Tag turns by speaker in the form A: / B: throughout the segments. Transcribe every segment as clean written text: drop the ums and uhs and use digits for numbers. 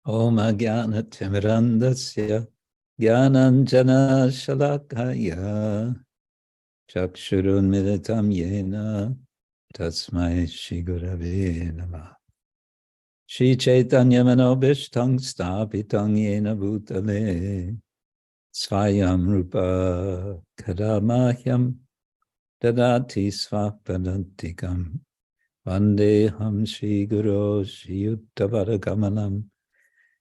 A: Om Ajnana-timirandasya Jnananjana Shalakaya Chakshurunmilitam Yena Tasmai Shri Gurave Namah. Shri Chaitanya Manobishtam Sthapitam Yena Bhutale Svayam Rupa Kadamahyam Dadati Svapadantikam Vandeham Shri Guru Shri Uttavadagamanam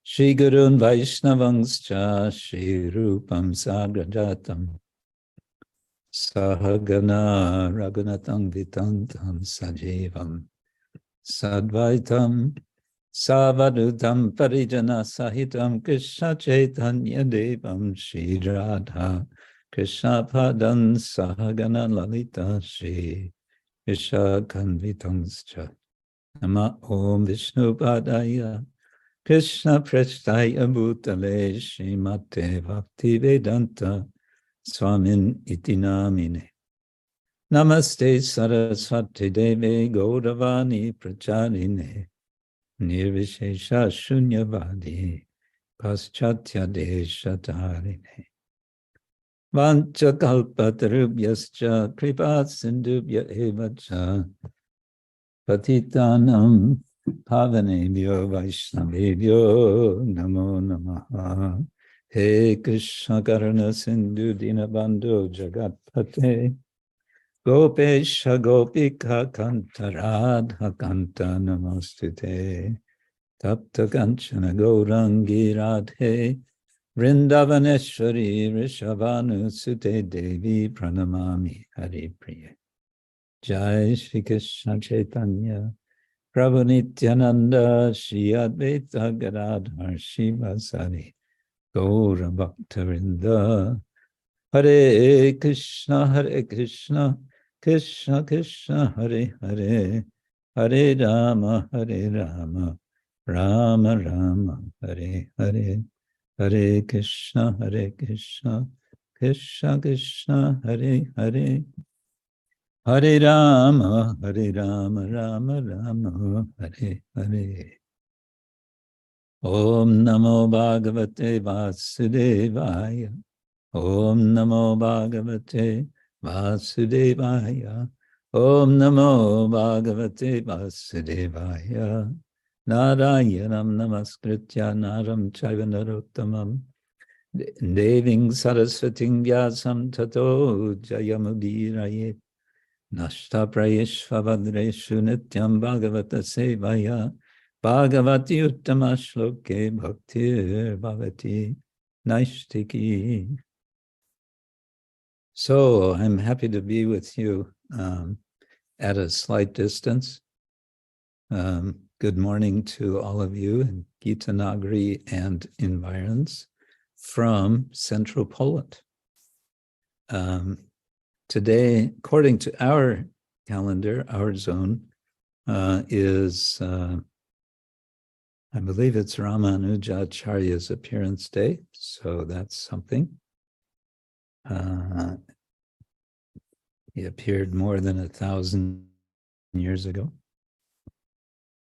A: Shri Gurun Vaishnavangscha Shri Rupam Sagrajatam Sahagana Raghunatam Vitantam Sajivam Sadvaitam Savadutam Parijana Sahitam Krishna Chaitanya Devam Shri Radha Krishna Padan Sahagana Lalita Shri Krishna Kanvitangscha Nama Om Vishnu Padaya Krishna Prestaya Bhutale Srimate Bhaktivedanta Swamin iti namine. Namaste Saraswati Deve Gaudavani Pracharine Nirvishesha Shunyavadi Paschatya Deshatarine Vancha Kalpatarubhyascha Kripa Sindhubhya Evacha Patitanam Pavanebhyo Vaishnavebhyo Namo Namaha. He Krishna Karuna Sindhu Dinabandhu Jagatpate Gopesha Gopika Kanta Radha Kanta Namostute Tapta Kanchana Gaurangi Radhe Vrindavaneshwari Rishabhanu Sute Devi Pranamami Hari Priya. Jai Shri Krishna Chaitanya Prabhu Nityananda Shri Advaita Gadadhar Shivasari Gaura Bhaktavinda. Hare Krishna Krishna Krishna Hare Hare Hare Rama Rama Rama Hare Hare Hare Krishna Krishna Krishna Hare Hare Hare Rama Rama Rama Hare Hare. Om Namo Bhagavate Vasudevaya. Om Namo Bhagavate Vasudevaya. Om Namo Bhagavate Vasudevaya. Narayanam Namaskritya Naram Chaiva Narottamam Deving Saraswating Vyasam Tato Jayamudiraye Nashta Prayeshvavadreshu Nityam Bhagavata Sevaya Bhagavati Uttama Shloke Bhaktir Bhavati Naishtiki. So I'm happy to be with you at a slight distance. Good morning to all of you in Gita, Nagari, and environs from central Poland. Today, according to our calendar, our zone is I believe it's Ramanujacharya's appearance day, so that's something. He appeared more than 1,000 years ago.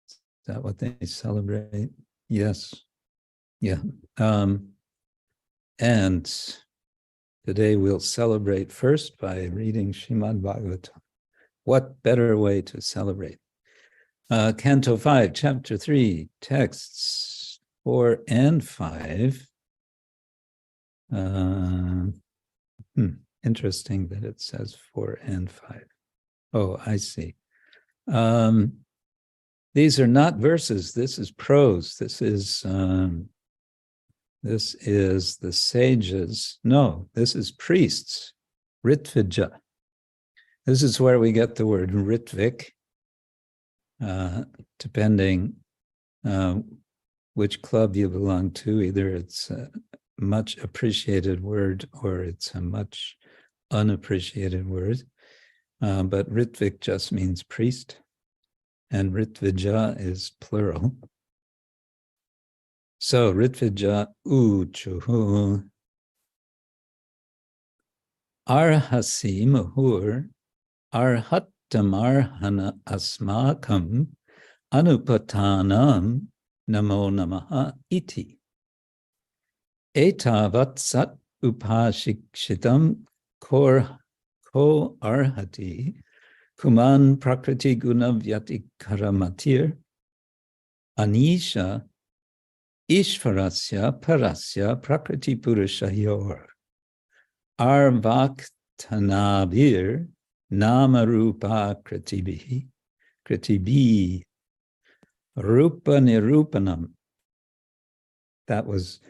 A: Is that what they celebrate? Yes. Yeah. And today we'll celebrate first by reading Srimad-Bhagavatam. What better way to celebrate? Canto 5, Chapter 3, texts 4 and 5. Interesting that it says 4 and 5. Oh, I see. These are not verses. This is prose. This is the sages. No, this is priests. Ṛtvija. This is where we get the word Ritvik. Depending which club you belong to, either it's a much appreciated word or it's a much unappreciated word. But Ritvik just means priest, and Ṛtvija is plural. So Ṛtvija ūcuḥ arhasi muhur arhat-tamārhaṇam asmākam anupathānāṁ namo namaha iti. Etāvat sad-upaśikṣitaṁ ko arhati pumān prakṛti-guṇa-vyatikara-matir anisha ishvarasya parasya prakṛti-puruṣayor arhat-tamāvir nāma-rūpākṛtibhī rūpa-nirūpaṇam. That was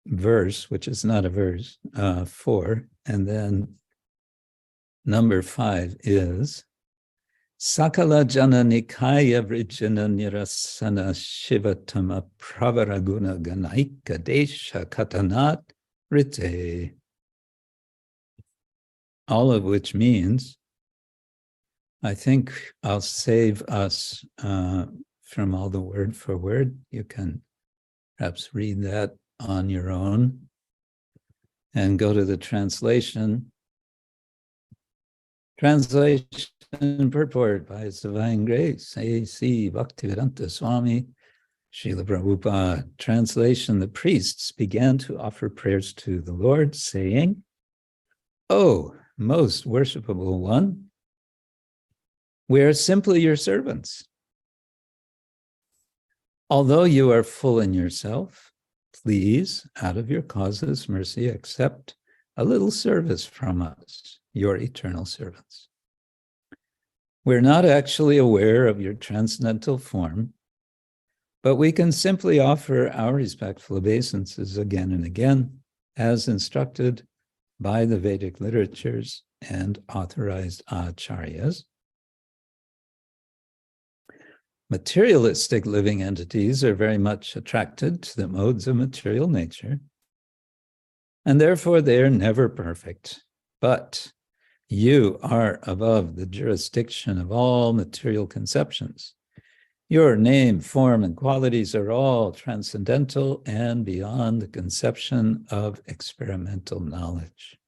A: verse, which is not a verse, 4. And then number 5 is Sakala jana-nikāya vrijana nirasana shivatama pravara-guṇa-gaṇa eka-deśa katanat ṛti. All of which means, I think I'll save us from all the word for word. You can perhaps read that on your own and go to the translation. Translation purport by His Divine Grace, A.C. Bhaktivedanta Swami, Srila Prabhupada. Translation: the priests began to offer prayers to the Lord, saying, "O most worshipable one, we are simply your servants. Although you are full in yourself, please, out of your causeless mercy, accept a little service from us, your eternal servants. We're not actually aware of your transcendental form, but we can simply offer our respectful obeisances again and again, as instructed by the Vedic literatures and authorized acharyas. Materialistic living entities are very much attracted to the modes of material nature, and therefore they are never perfect. But you are above the jurisdiction of all material conceptions. Your name, form, and qualities are all transcendental and beyond the conception of experimental knowledge.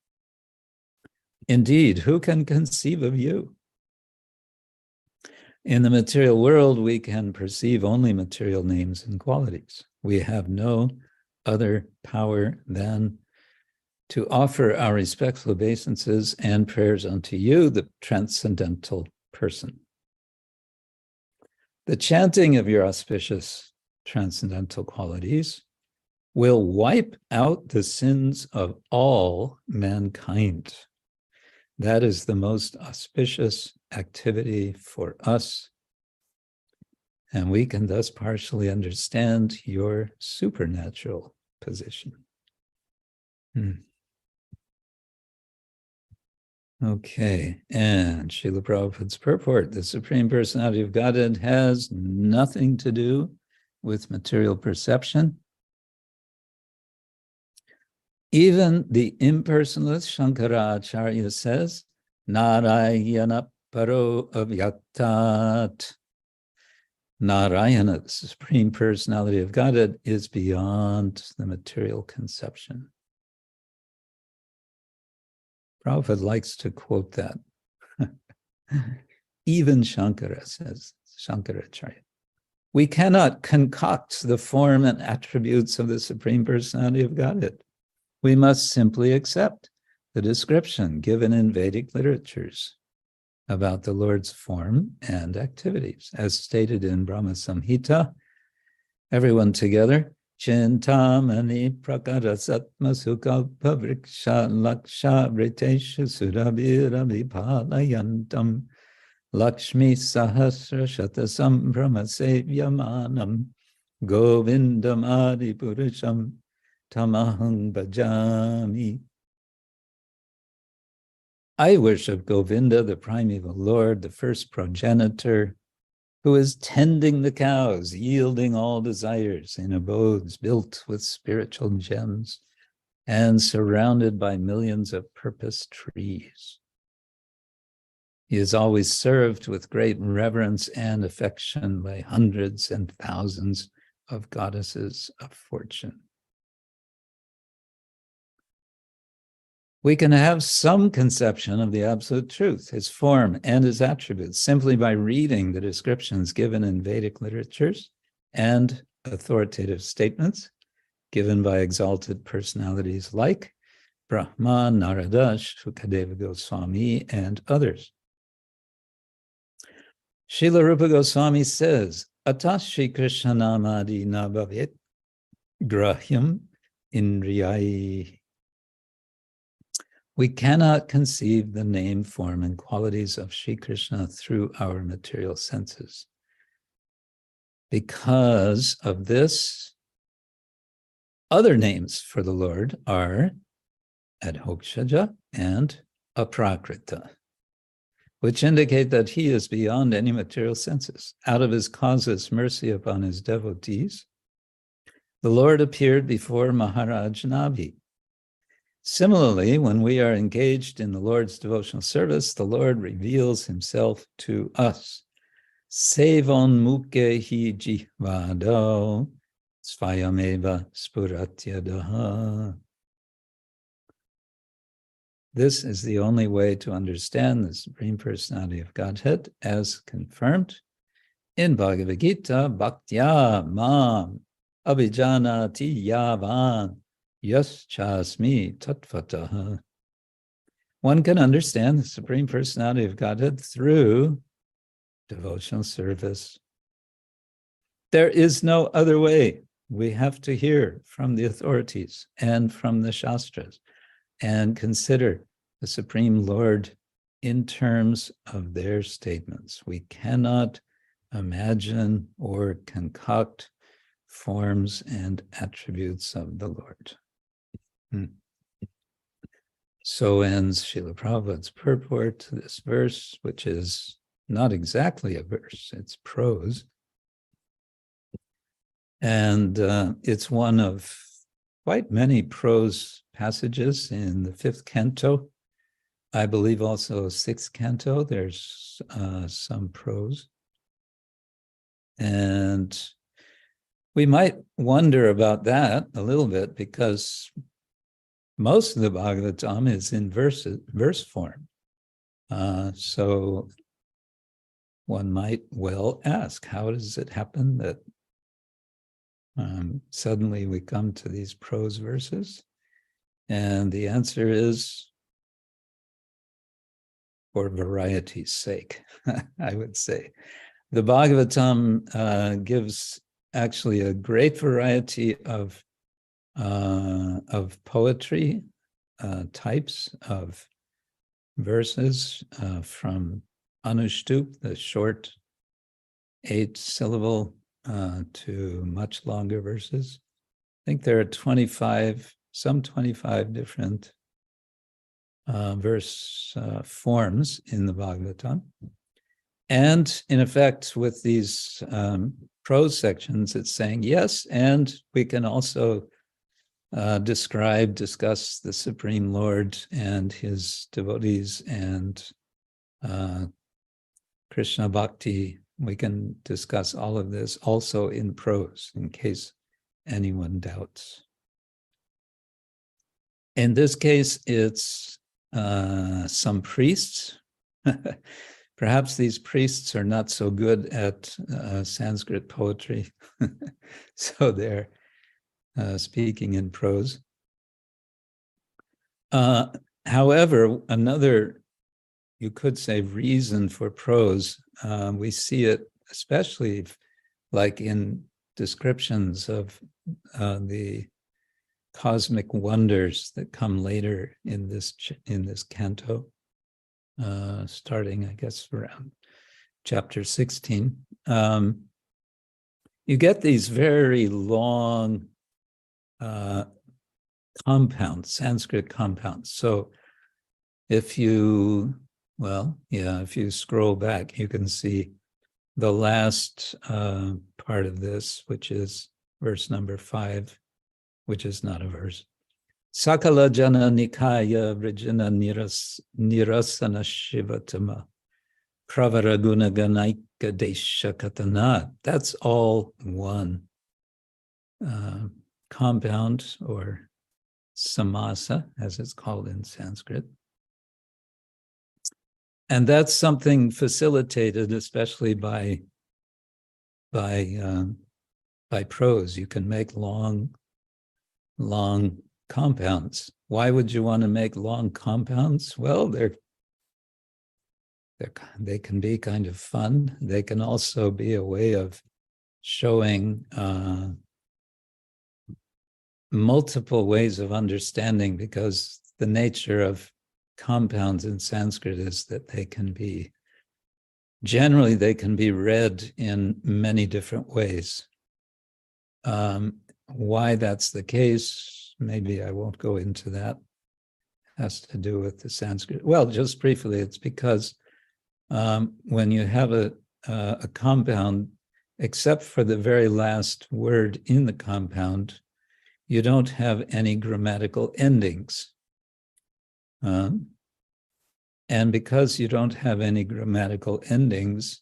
A: Indeed, who can conceive of you? In the material world, we can perceive only material names and qualities. We have no other power than to offer our respectful obeisances and prayers unto you, the transcendental person. The chanting of your auspicious transcendental qualities will wipe out the sins of all mankind. That is the most auspicious activity for us, and we can thus partially understand your supernatural position. Okay, and Srila Prabhupada's purport: the Supreme Personality of Godhead has nothing to do with material perception. Even the impersonalist Shankaracharya says, Narayana paro avyatat. Narayana, the Supreme Personality of Godhead, is beyond the material conception. Prabhupada likes to quote that. Even Shankara says, Shankaracharya. We cannot concoct the form and attributes of the Supreme Personality of Godhead. We must simply accept the description given in Vedic literatures about the Lord's form and activities. As stated in Brahma Samhita, everyone together, Chintamani prakara satma sukalpa vriksha laksha vritesha surabhira vipalayantam lakshmi sahasra shatasam brahmasevyamanam govindam adi purusham tamaham bhajami. I worship Govinda, the primeval Lord, the first progenitor, who is tending the cows, yielding all desires in abodes built with spiritual gems and surrounded by millions of purpose trees. He is always served with great reverence and affection by hundreds and thousands of goddesses of fortune. We can have some conception of the absolute truth, his form and his attributes, simply by reading the descriptions given in Vedic literatures and authoritative statements given by exalted personalities like Brahma, Narada, Shukadeva Goswami, and others. Srila Rupa Goswami says, Atashi Krishna namadi nabhavet grahyam indriyai. We cannot conceive the name, form, and qualities of Sri Krishna through our material senses. Because of this, other names for the Lord are adhokshaja and aprakrita, which indicate that he is beyond any material senses. Out of his causeless mercy upon his devotees, the Lord appeared before Maharaj Navi. Similarly, when we are engaged in the Lord's devotional service, the Lord reveals himself to us. Sevon muke hi jihvado svayameva spuratyadaha. This is the only way to understand the Supreme Personality of Godhead as confirmed in Bhagavad Gita, Bhaktya mam abhijanati yavan yas chasmi tattvataha. One can understand the Supreme Personality of Godhead through devotional service. There is no other way. We have to hear from the authorities and from the Shastras and consider the Supreme Lord in terms of their statements. We cannot imagine or concoct forms and attributes of the Lord. So ends Srila Prabhupada's purport to this verse, which is not exactly a verse, it's prose. And it's one of quite many prose passages in the 5th canto. I believe also 6th canto, there's some prose. And we might wonder about that a little bit because most of the Bhagavatam is in verse form. So one might well ask, how does it happen that suddenly we come to these prose verses? And the answer is for variety's sake, I would say. The Bhagavatam gives actually a great variety of poetry, types of verses from anushtup, the short 8-syllable, to much longer verses. I think there are some 25 different verse forms in the Bhagavatam. And in effect, with these prose sections, it's saying, yes, and we can also discuss the Supreme Lord and his devotees and Krishna Bhakti. We can discuss all of this also in prose, in case anyone doubts. In this case, it's some priests. Perhaps these priests are not so good at Sanskrit poetry, so they're speaking in prose. However, another, you could say, reason for prose, we see it especially like in descriptions of the cosmic wonders that come later in this canto, starting, I guess, around chapter 16. You get these very long compounds, Sanskrit compounds. So if you scroll back, you can see the last part of this, which is verse number 5, which is not a verse. Sakala jana-nikāya vrijana nirasana shivatama pravara guṇa-gaṇa eka-deśa katana. That's all one compound, or samasa, as it's called in Sanskrit. And that's something facilitated especially by by prose. You can make long compounds. Why would you want to make long compounds? Well, they can be kind of fun. They can also be a way of showing multiple ways of understanding, because the nature of compounds in Sanskrit is that they can be read in many different ways. Why that's the case, maybe I won't go into that. It has to do with the Sanskrit. Well, just briefly, it's because when you have a compound, except for the very last word in the compound, you don't have any grammatical endings. And because you don't have any grammatical endings,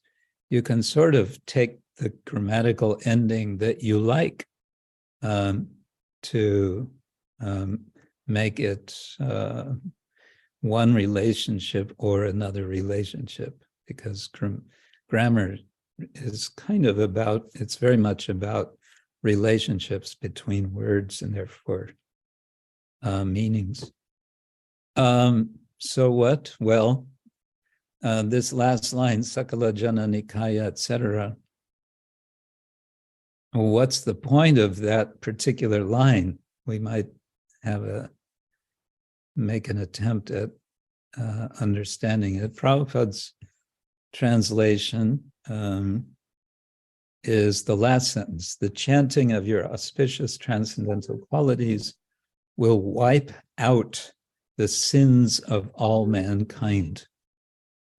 A: you can sort of take the grammatical ending that you like to make it one relationship or another relationship, because grammar is kind of about, it's very much about relationships between words and therefore meanings. So what? Well, this last line, sakala jana-nikāya, etc. What's the point of that particular line? We might make an attempt at understanding it. Prabhupada's translation is the last sentence. The chanting of your auspicious transcendental qualities will wipe out the sins of all mankind.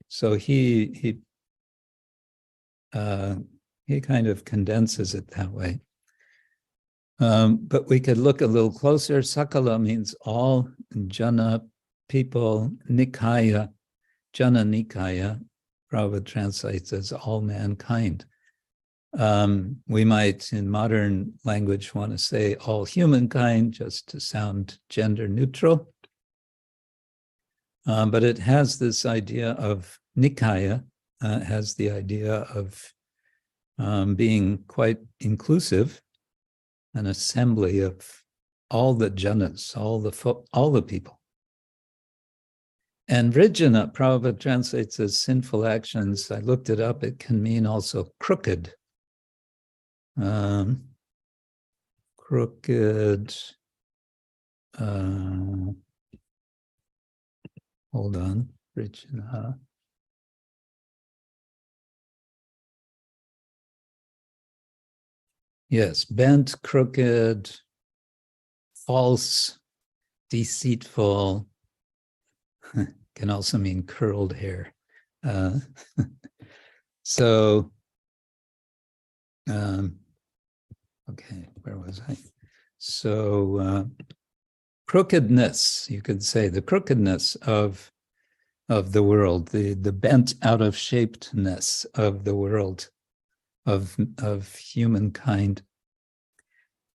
A: So he kind of condenses it that way. But we could look a little closer. Sakala means all, jana, people, nikāya, jana-nikāya, Prabhupada translates as all mankind. We might, in modern language, want to say all humankind, just to sound gender neutral. But it has this idea of nikāya, has the idea of being quite inclusive, an assembly of all the janas, all the people. And vrijana, Prabhupada translates as sinful actions. I looked it up. It can mean also crooked. Crooked. Hold on, vrijana. Yes, bent, crooked, false, deceitful, can also mean curled hair. Okay, where was I? So crookedness, you could say, the crookedness of the world, the bent out of shapedness of the world, of humankind.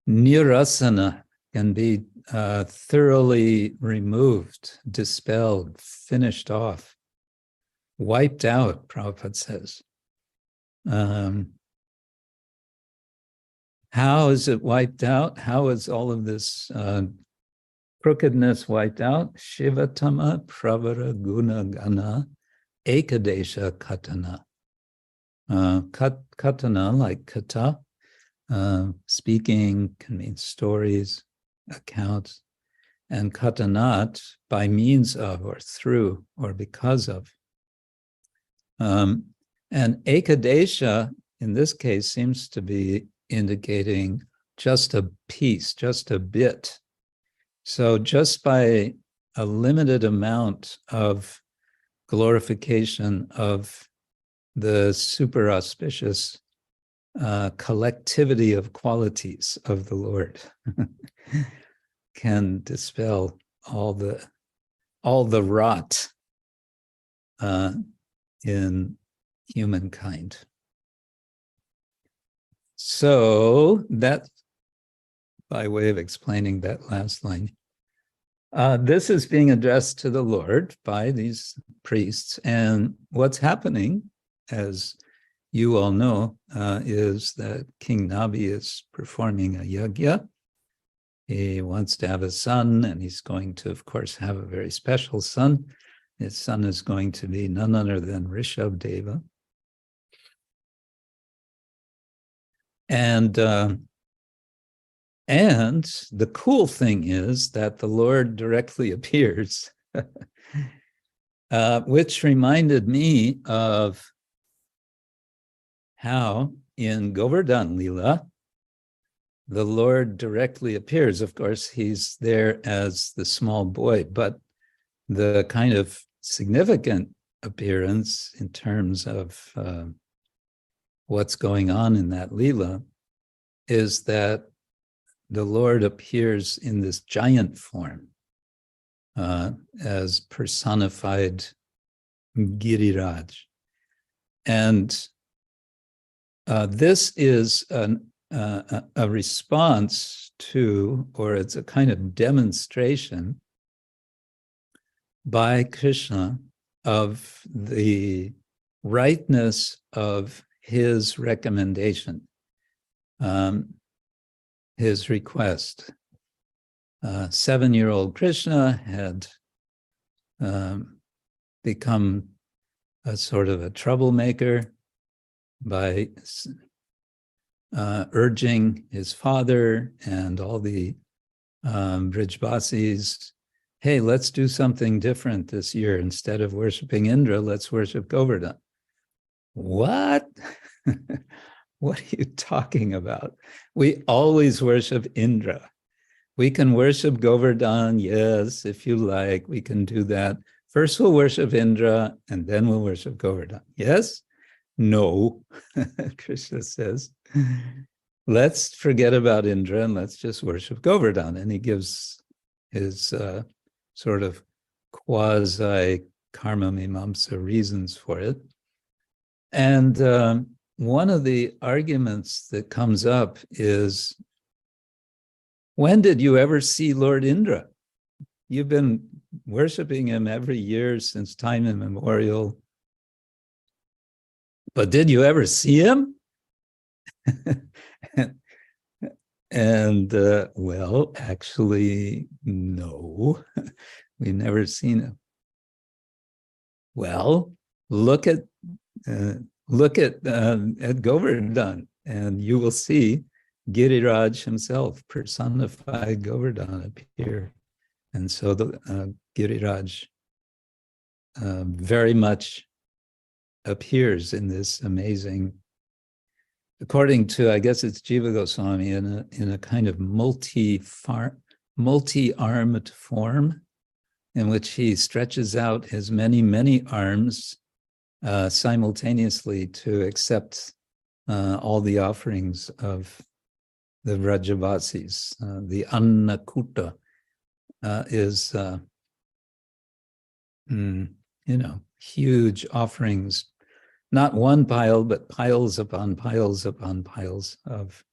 A: Nirasana can be thoroughly removed, dispelled, finished off, wiped out, Prabhupada says. How is it wiped out? How is all of this crookedness wiped out? Shivatama pravara guṇa-gaṇa eka-deśa katana. Katana, like kata, speaking can mean stories, accounts, and katanat, by means of, or through, or because of. And eka-deśa, in this case, seems to be indicating just a piece, just a bit. So just by a limited amount of glorification of the super auspicious collectivity of qualities of the Lord can dispel all the rot in humankind. So that, by way of explaining that last line, this is being addressed to the Lord by these priests, and what's happening, as you all know is that King Nabi is performing a yajna. He wants to have a son, and he's going to, of course, have a very special son. His son is going to be none other than Rishabh-deva. And the cool thing is that the Lord directly appears, which reminded me of how in Govardhan Lila, the Lord directly appears. Of course, he's there as the small boy, but the kind of significant appearance in terms of what's going on in that Lila is that the Lord appears in this giant form as personified Giriraj. And this is a response to, or it's a kind of demonstration by Krishna of the rightness of his recommendation, his request. 7-year-old Krishna had become a sort of a troublemaker by urging his father and all the Brijbasis, hey, let's do something different this year. Instead of worshiping Indra, let's worship Govardhan. What? What are you talking about? We always worship Indra. We can worship Govardhan, yes, if you like, we can do that. First we'll worship Indra, and then we'll worship Govardhan. Yes? No, Krishna says, let's forget about Indra and let's just worship Govardhan. And he gives his sort of quasi-karma mimamsa reasons for it. And one of the arguments that comes up is, when did you ever see Lord Indra? You've been worshiping him every year since time immemorial. But did you ever see him? Well, actually, no, we've never seen him. Well, look at Govardhan, and you will see Giriraj himself, personified Govardhan, appear. And so the Giriraj very much appears in this amazing, according to, I guess it's Jiva Goswami, in a kind of multi-armed form, in which he stretches out his many arms simultaneously to accept all the offerings of the Vrajavasis. The Annakuta is, huge offerings, not one pile, but piles upon piles upon piles of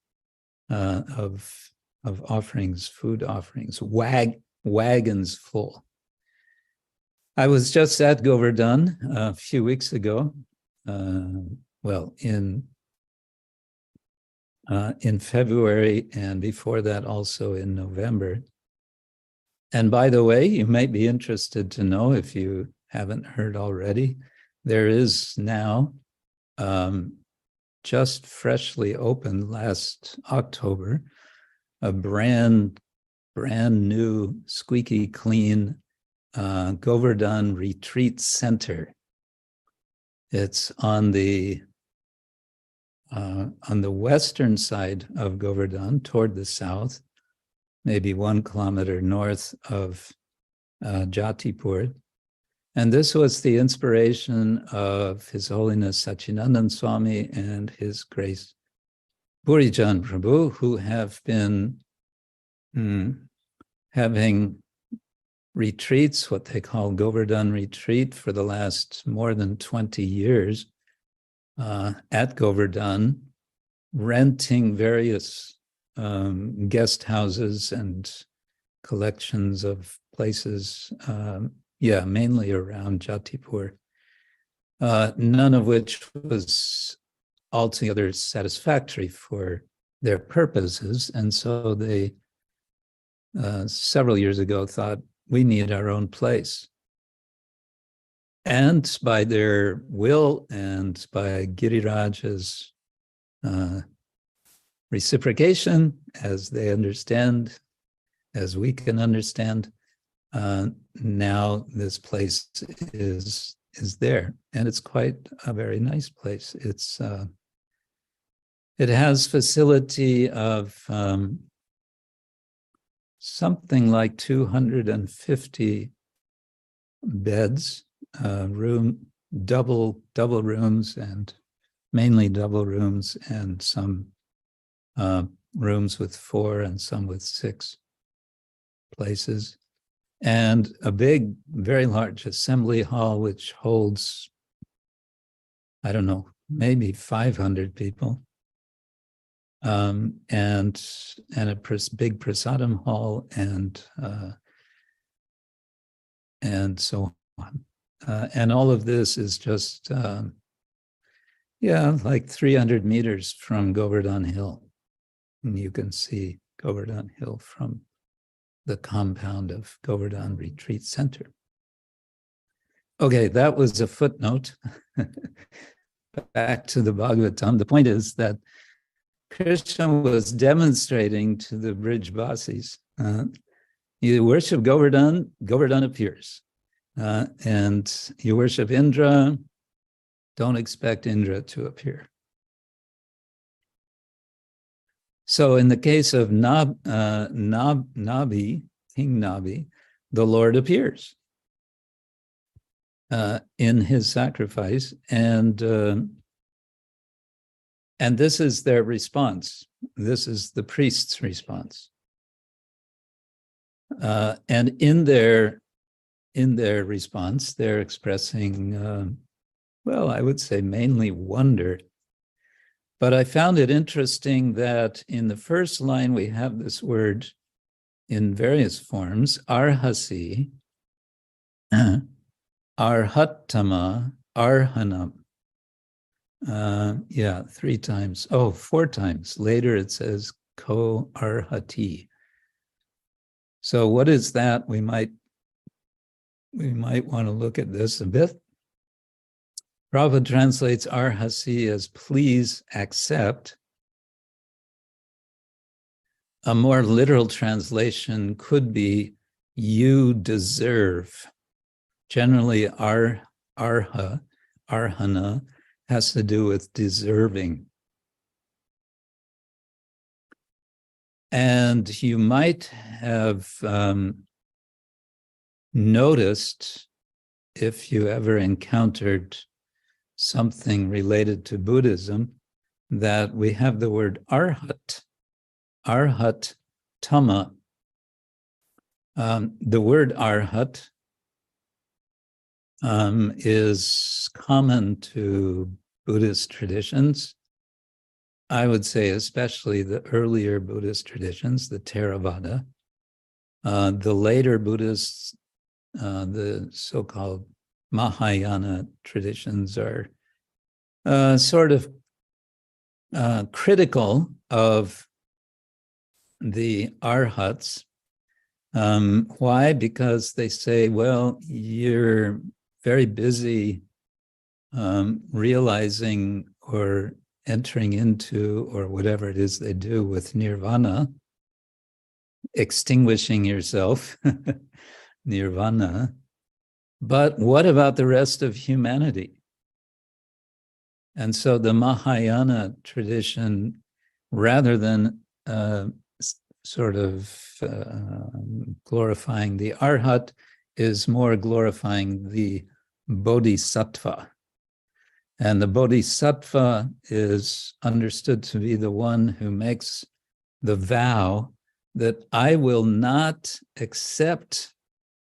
A: offerings, food offerings, wagons full. I was just at Govardhan a few weeks ago, in February, and before that also in November. And by the way, you might be interested to know, if you haven't heard already, there is now just freshly opened last October, a brand new, squeaky clean Govardhan Retreat Center. It's on the western side of Govardhan, toward the south, maybe 1 kilometer north of Jatipur. And this was the inspiration of His Holiness Sachinandan Swami and His Grace Purijan Prabhu, who have been having retreats, what they call Govardhan Retreat, for the last more than 20 years at Govardhan, renting various guest houses and collections of places, mainly around Jatipur, none of which was altogether satisfactory for their purposes. And so they, several years ago, thought we need our own place. And by their will and by Giriraj's reciprocation, as they understand, as we can understand, now this place is there, and it's quite a very nice place. It has facility of something like 250 beds, double rooms, and mainly double rooms, and some rooms with 4 and some with 6 places, and a big, very large assembly hall which holds, I don't know, maybe 500 people, and a big prasadam hall, and so on. And all of this is just, like 300 meters from Govardhan Hill. And you can see Govardhan Hill from the compound of Govardhan Retreat Center. Okay, that was a footnote. Back to the Bhagavatam. The point is that Krishna was demonstrating to the Brijvasis, you worship Govardhan, Govardhan appears. And you worship Indra, don't expect Indra to appear. So in the case of Nabi, King Nabi, the Lord appears in his sacrifice, and this is their response. This is the priest's response. And in their response, they're expressing, well, I would say mainly wonder. But I found it interesting that in the first line, we have this word in various forms, arhasi, arhat-tama, arhaṇam. 3 times. Oh, 4 times. Later it says ko-arhati. So what is that? We might want to look at this a bit. Prabhupada translates arhasi as please accept. A more literal translation could be you deserve. Generally, arhana has to do with deserving. And you might have noticed, if you ever encountered something related to Buddhism, that we have the word arhat-tama. The word arhat is common to Buddhist traditions. I would say especially the earlier Buddhist traditions, the Theravada. The later Buddhists, the so-called Mahayana traditions, are sort of critical of the arhats. Why? Because they say, well, you're very busy realizing or entering into, or whatever it is they do with nirvana, extinguishing yourself, nirvana. But what about the rest of humanity? And so the Mahayana tradition, rather than glorifying the arhat, is more glorifying the bodhisattva. And the bodhisattva is understood to be the one who makes the vow that I will not accept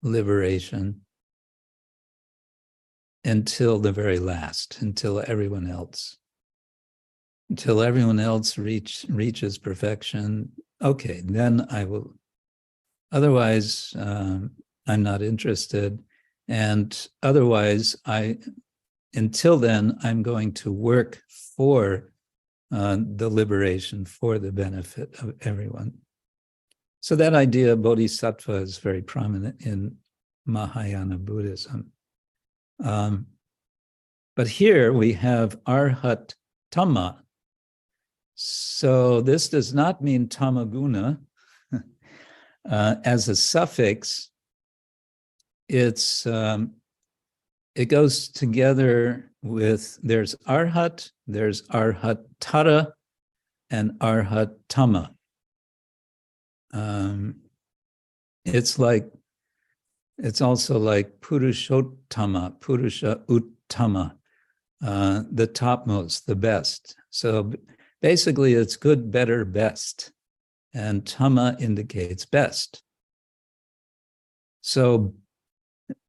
A: liberation until the very last, until everyone else reaches perfection. Okay, then I will. Otherwise, I'm not interested. And otherwise, until then, I'm going to work for the liberation, for the benefit of everyone. So that idea of bodhisattva is very prominent in Mahayana Buddhism. But here we have arhat-tama. So this does not mean tamaguna. As a suffix, it goes together with, there's arhat, there's arhat-tara, and arhat-tama. It's also like puruṣottama, purusha uttama, the topmost, the best. So basically it's good, better, best. And tama indicates best. So,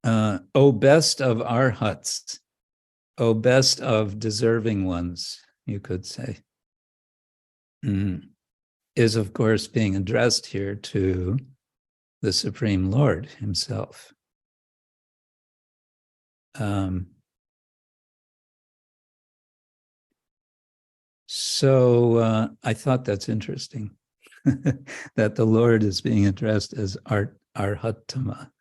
A: O best of arhats, O best of deserving ones, you could say, is of course being addressed here to the Supreme Lord himself. So I thought that's interesting, that the Lord is being addressed as arhat-tama.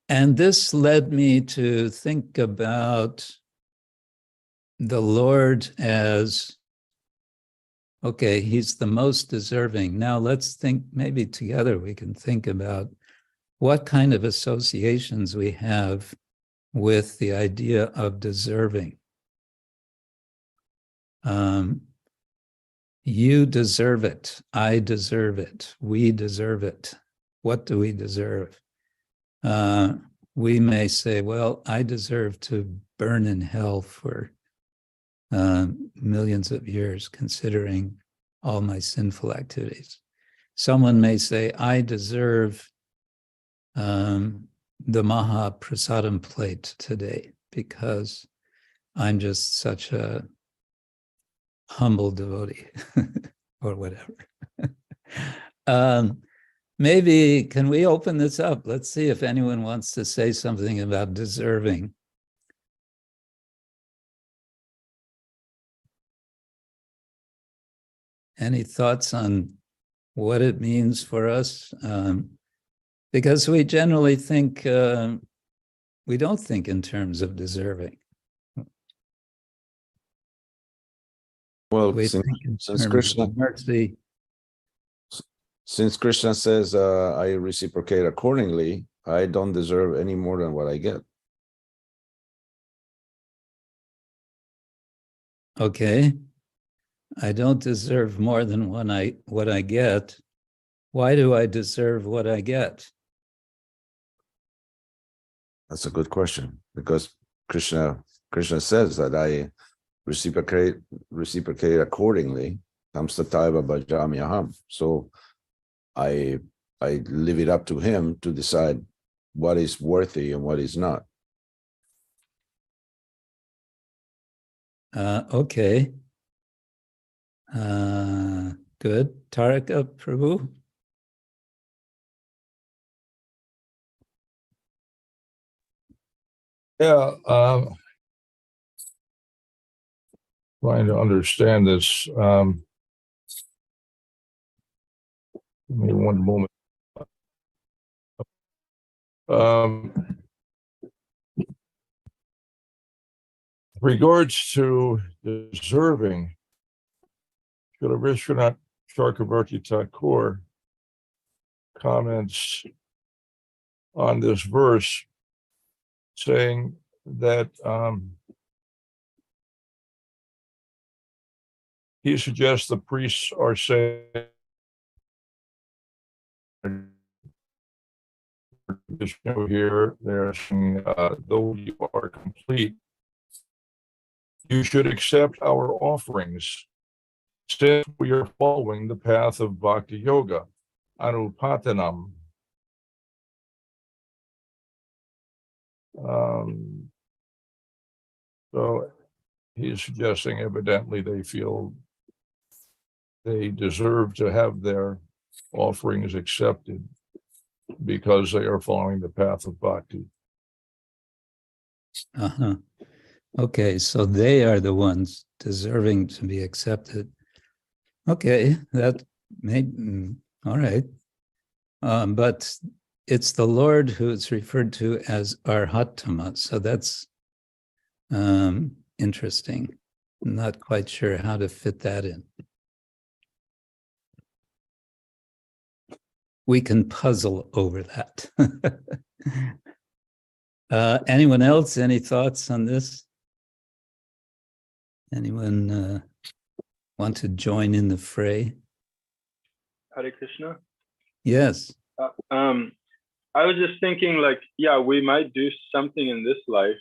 A: And this led me to think about the Lord as, okay, he's the most deserving. Now let's think, maybe together we can think about what kind of associations we have with the idea of deserving. You deserve it, I deserve it, we deserve it. What do we deserve? We may say, well, I deserve to burn in hell for millions of years, considering all my sinful activities. Someone may say, I deserve the Mahaprasadam plate today because I'm just such a humble devotee or whatever. Maybe, can we open this up? Let's see if anyone wants to say something about deserving. Any thoughts on what it means for us? Because we generally think, we don't think in terms of deserving.
B: Well,
A: We
B: since,
A: think in
B: since
A: terms
B: Krishna,
A: of mercy.
B: since Krishna says I reciprocate accordingly, I don't deserve any more than what I get.
A: Okay, I don't deserve more than what I get. Why do I deserve what I get?
B: That's a good question, because Krishna says that I reciprocate accordingly. Tamstataiva bhajamyaham. So I leave it up to him to decide what is worthy and what is not.
A: Okay. Good. Taraka Prabhu?
C: Yeah, trying to understand this. Give me one moment. Regards to deserving, Srila Vishwanath Chakravarti Thakur comments on this verse, saying that he suggests the priests are saying here, they're saying, though you are complete, you should accept our offerings, since we are following the path of bhakti yoga, anupathānāṁ. So he's suggesting evidently they feel they deserve to have their offerings accepted because they are following the path of bhakti.
A: Uh-huh. Okay, so they are the ones deserving to be accepted. Okay, that may, all right. But it's the Lord who is referred to as arhat-tama, so that's interesting. I'm not quite sure how to fit that in. We can puzzle over that. Anyone else? Any thoughts on this? Anyone want to join in the fray?
D: Hare Krishna.
A: Yes.
D: I was just thinking, like, yeah, we might do something in this life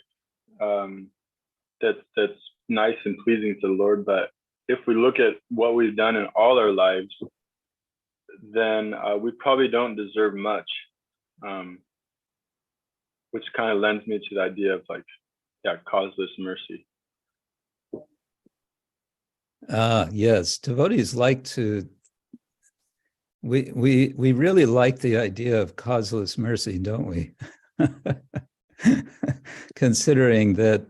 D: that's nice and pleasing to the Lord, but if we look at what we've done in all our lives, then we probably don't deserve much, which kind of lends me to the idea of, like, yeah, causeless mercy.
A: Yes, devotees like to, we really like the idea of causeless mercy, don't we? Considering that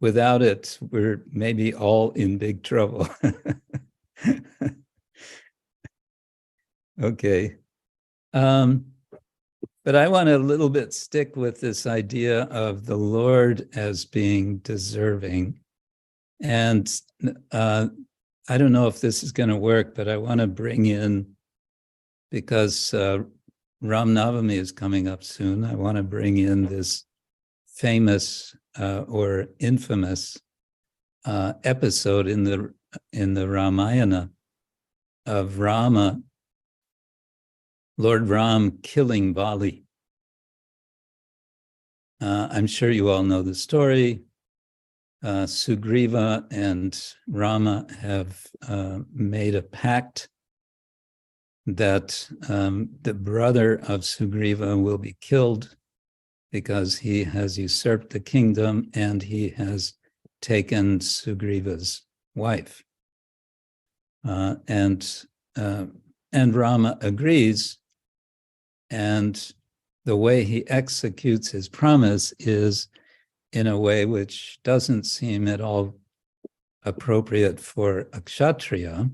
A: without it, we're maybe all in big trouble. Okay. But I want to a little bit stick with this idea of the Lord as being deserving. And I don't know if this is going to work, but I want to bring in, because Ram Navami is coming up soon, I want to bring in this famous or infamous episode in the Ramayana of Rama, Lord Ram killing Bali. I'm sure you all know the story. Sugriva and Rama have made a pact that the brother of Sugriva will be killed because he has usurped the kingdom and he has taken Sugriva's wife. And Rama agrees, and the way he executes his promise is in a way which doesn't seem at all appropriate for a kshatriya.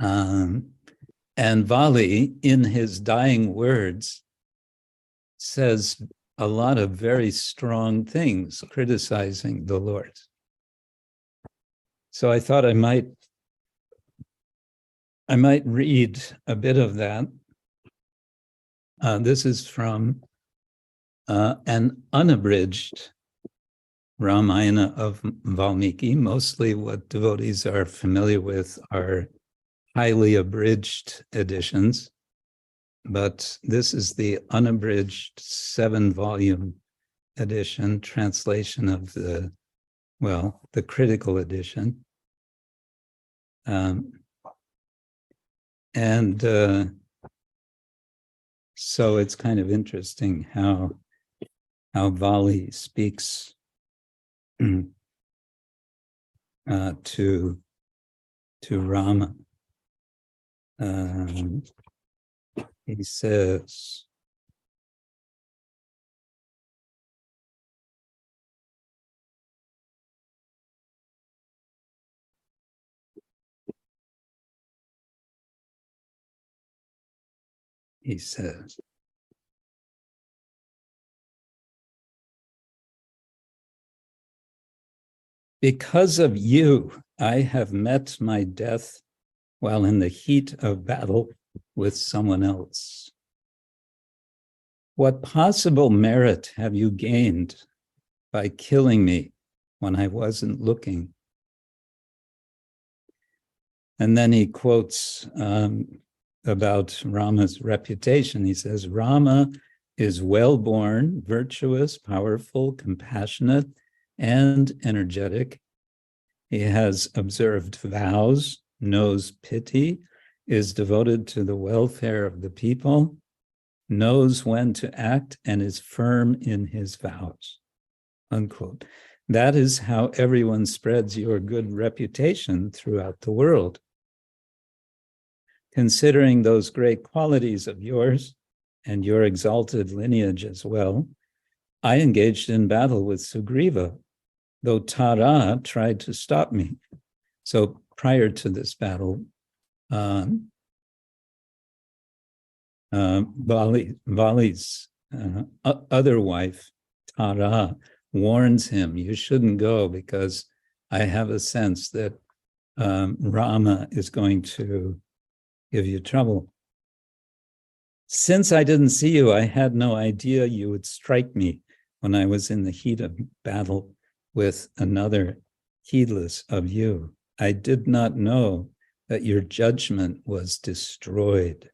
A: And Vali, in his dying words, says a lot of very strong things criticizing the Lord. So I thought I might read a bit of that. This is from an unabridged Ramayana of Valmiki. Mostly what devotees are familiar with are highly abridged editions, but this is the unabridged 7-volume edition, translation of the critical edition. So it's kind of interesting how Vali speaks to Rama. He says, because of you, I have met my death while in the heat of battle with someone else. What possible merit have you gained by killing me when I wasn't looking? And then he quotes about Rama's reputation. He says, Rama is well-born, virtuous, powerful, compassionate, and energetic. He has observed vows, knows pity, is devoted to the welfare of the people, knows when to act, and is firm in his vows, unquote. That is how everyone spreads your good reputation throughout the world. Considering those great qualities of yours and your exalted lineage as well, I engaged in battle with Sugriva, though Tara tried to stop me. So prior to this battle, Vali's other wife, Tara, warns him, you shouldn't go because I have a sense that Rama is going to give you trouble. Since I didn't see you, I had no idea you would strike me when I was in the heat of battle with another heedless of you. I did not know that your judgment was destroyed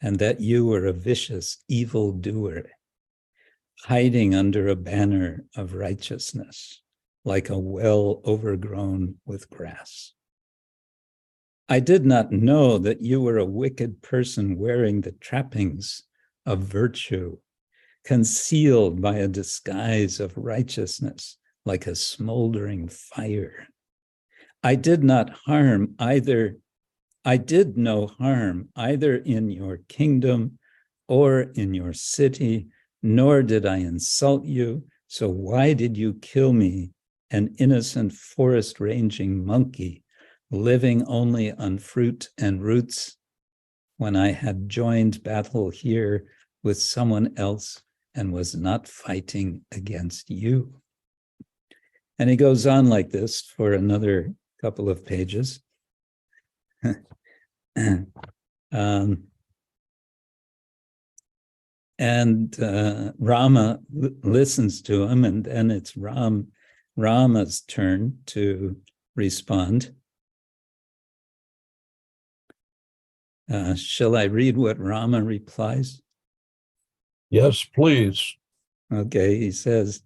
A: and that you were a vicious evildoer, hiding under a banner of righteousness, like a well overgrown with grass. I did not know that you were a wicked person wearing the trappings of virtue, concealed by a disguise of righteousness, like a smoldering fire. I did no harm either in your kingdom or in your city, nor did I insult you. So why did you kill me, an innocent forest-ranging monkey, living only on fruit and roots, when I had joined battle here with someone else and was not fighting against you? And he goes on like this for another couple of pages. Rama listens to him, and then it's Rama's turn to respond. Shall I read what Rama replies?
C: Yes, please.
A: Okay, he says,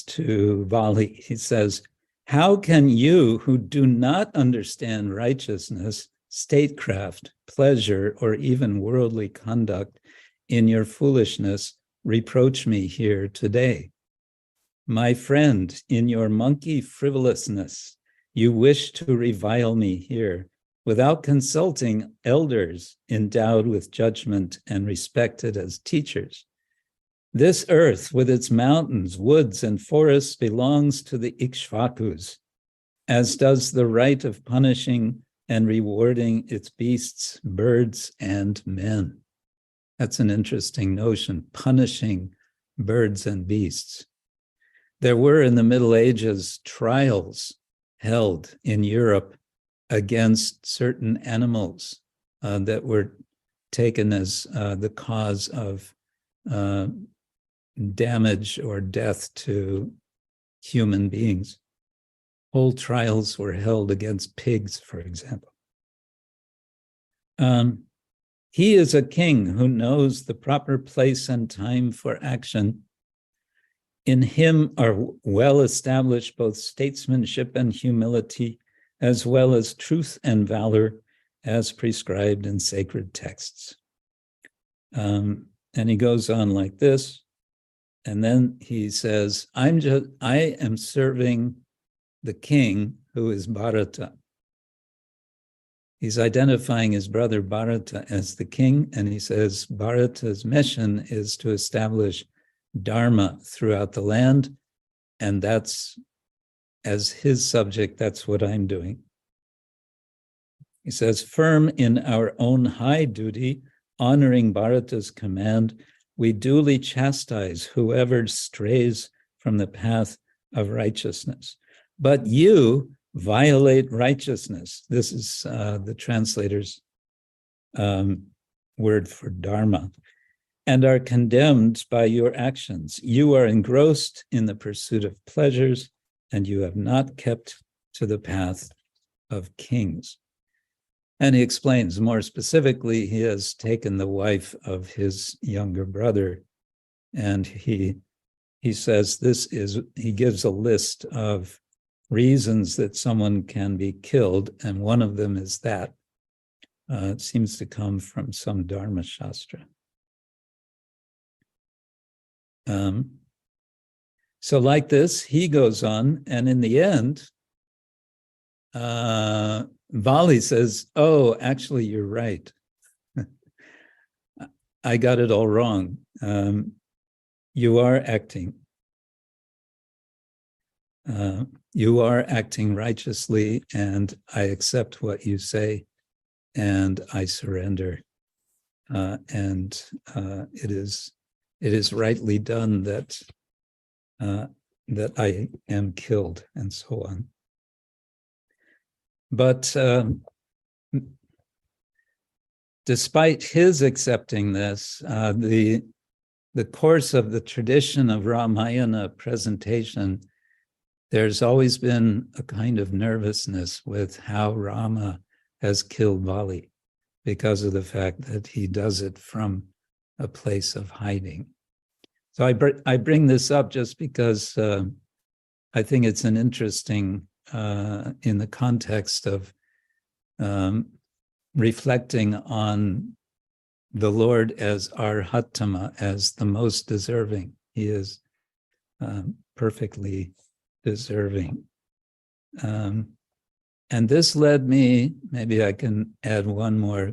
A: to Vali, he says, how can you who do not understand righteousness, statecraft, pleasure, or even worldly conduct in your foolishness reproach me here today? My friend, in your monkey frivolousness, you wish to revile me here without consulting elders endowed with judgment and respected as teachers. This earth with its mountains, woods, and forests belongs to the Ikshvakus, as does the right of punishing and rewarding its beasts, birds, and men. That's an interesting notion, punishing birds and beasts. There were in the Middle Ages trials held in Europe against certain animals that were taken as the cause of damage or death to human beings. Whole trials were held against pigs, for example. He is a king who knows the proper place and time for action. In him are well established both statesmanship and humility, as well as truth and valor, as prescribed in sacred texts. And he goes on like this. And then he says, I am serving the king who is Bharata. He's identifying his brother Bharata as the king, and he says Bharata's mission is to establish Dharma throughout the land, and that's, as his subject, that's what I'm doing. He says, firm in our own high duty, honoring Bharata's command, we duly chastise whoever strays from the path of righteousness. But you violate righteousness. This is the translator's word for Dharma, and are condemned by your actions. You are engrossed in the pursuit of pleasures, and you have not kept to the path of kings. And he explains more specifically, he has taken the wife of his younger brother, and he says he gives a list of reasons that someone can be killed, and one of them is that. It seems to come from some Dharma Shastra. So like this, he goes on, and in the end, Vali says, oh, actually, you're right. I got it all wrong. You are acting. You are acting righteously, and I accept what you say, and I surrender. And it is rightly done that that I am killed, and so on. But despite his accepting this, the course of the tradition of Ramayana presentation, there's always been a kind of nervousness with how Rama has killed Vali, because of the fact that he does it from a place of hiding. So I bring this up just because I think it's an interesting, in the context of reflecting on the Lord as arhat-tama, as the most deserving. He is perfectly deserving. And this led me, maybe I can add one more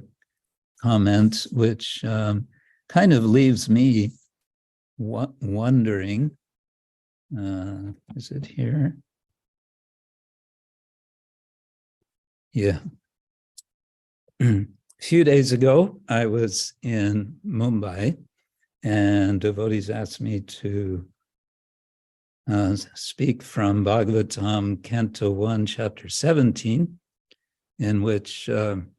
A: comment, which kind of leaves me wondering, is it here? Yeah. A few days ago, I was in Mumbai, and devotees asked me to speak from Bhagavatam, Canto 1, Chapter 17, in which King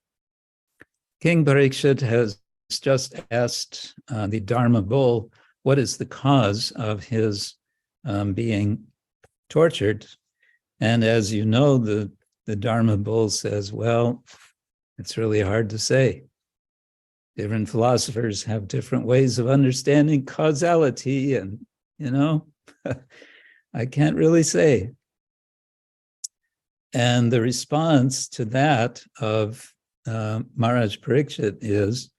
A: Parikshit has just asked the Dharma bull, what is the cause of his being tortured? And as you know, the Dharma bull says, well, it's really hard to say. Different philosophers have different ways of understanding causality, and, I can't really say. And the response to that of Maharaj Parikshit is,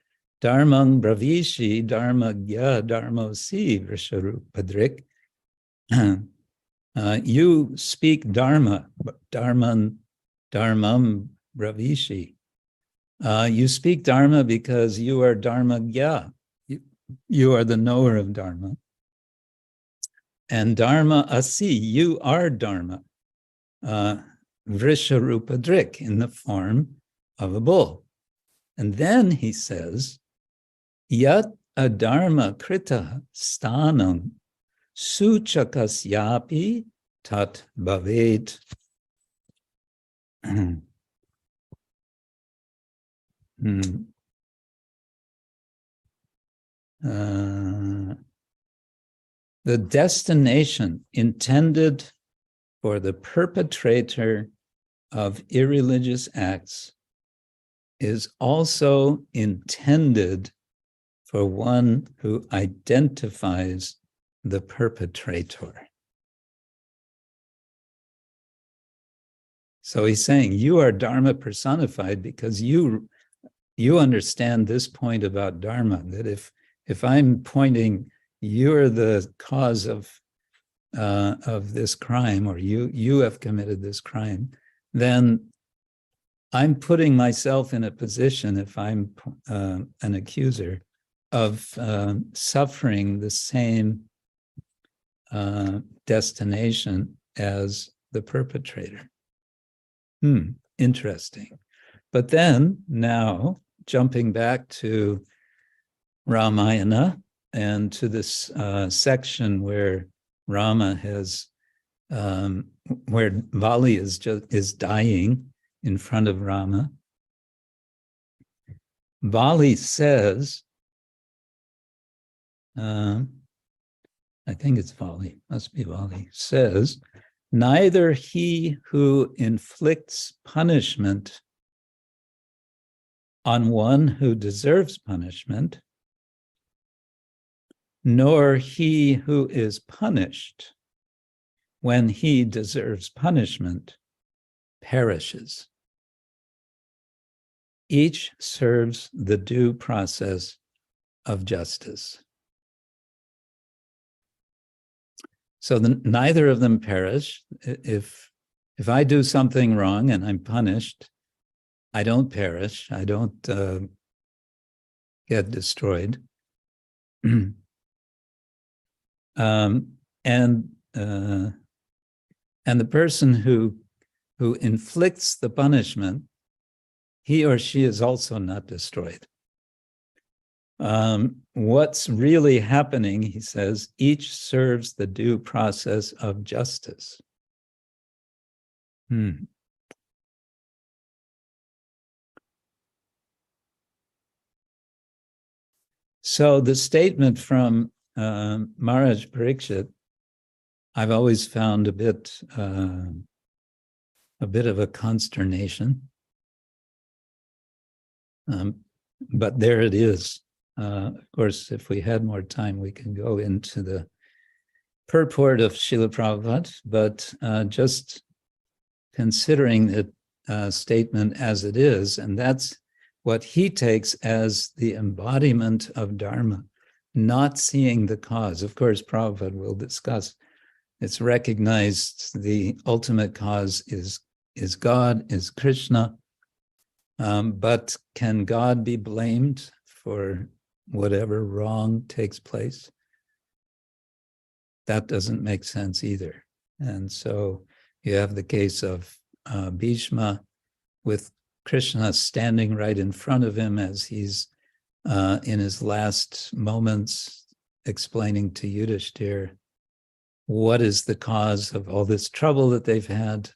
A: Dharmang bravishi dharma gya dharmosi vrisharupadrik. You speak dharma, dharmam bravishi. You speak dharma because you are dharma gya. You are the knower of dharma. And dharma asi, you are dharma. Vrisharupadrik, in the form of a bull. And then he says, Yat adharma krita stanam suchakasyapi tat bhavet. The destination intended for the perpetrator of irreligious acts is also intended for one who identifies the perpetrator. So he's saying you are Dharma personified because you understand this point about Dharma, that if I'm pointing you're the cause of this crime, or you have committed this crime, then I'm putting myself in a position, if I'm an accuser, of suffering the same destination as the perpetrator. Interesting. But then now, jumping back to Ramayana and to this section where Rama has, where Vali is dying in front of Rama, Vali says, I think it's Vali, must be Vali, says, neither he who inflicts punishment on one who deserves punishment, nor he who is punished when he deserves punishment perishes. Each serves the due process of justice. So neither of them perish. If I do something wrong and I'm punished, I don't perish. I don't get destroyed. And the person who inflicts the punishment, he or she is also not destroyed. What's really happening, he says, each serves the due process of justice. So the statement from Maharaj Parikshit, I've always found a bit of a consternation. But there it is. Of course, if we had more time, we can go into the purport of Srila Prabhupada, but just considering the statement as it is, and that's what he takes as the embodiment of Dharma, not seeing the cause. Of course, Prabhupada will discuss, it's recognized the ultimate cause is God, is Krishna, but can God be blamed for whatever wrong takes place? That doesn't make sense either. And so you have the case of Bhishma with Krishna standing right in front of him as he's in his last moments explaining to Yudhishthira what is the cause of all this trouble that they've had.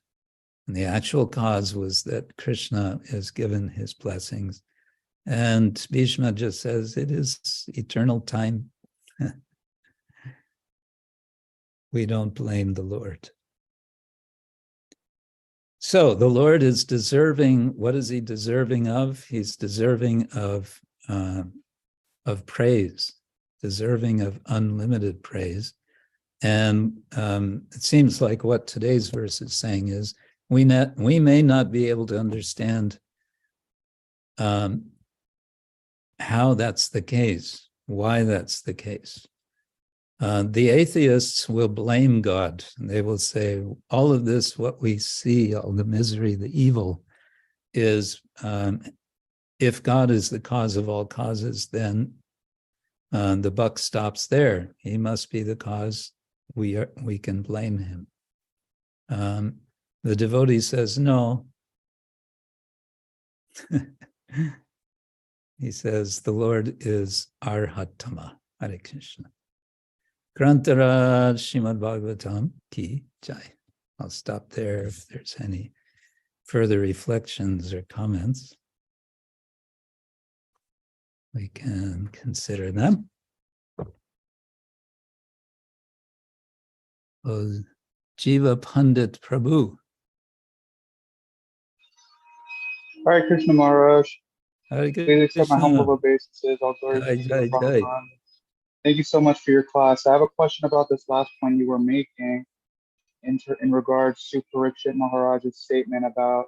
A: And the actual cause was that Krishna has given his blessings. And Bhishma just says, it is eternal time. We don't blame the Lord. So the Lord is deserving, what is he deserving of? He's deserving of praise, deserving of unlimited praise. And it seems like what today's verse is saying is, we may not be able to understand how that's the case, why that's the case. The atheists will blame God. They will say, all of this, what we see, all the misery, the evil, is if God is the cause of all causes, then the buck stops there. He must be the cause. We can blame him. The devotee says, no. He says, the Lord is arhat-tama. Hare Krishna. Grantara Srimad-Bhagavatam ki jai. I'll stop there if there's any further reflections or comments. We can consider them. Oh, Jiva Pandit Prabhu.
E: Hare Krishna Maharaj.
A: Hare
E: Please accept my humble
A: Krishna.
E: obeisances. All glory
A: Jai,
E: to
A: jai,
E: Srila
A: jai.
E: Prabhupada. Thank you so much for your class. I have a question about this last point you were making in regards to Parikshit Maharaj's statement about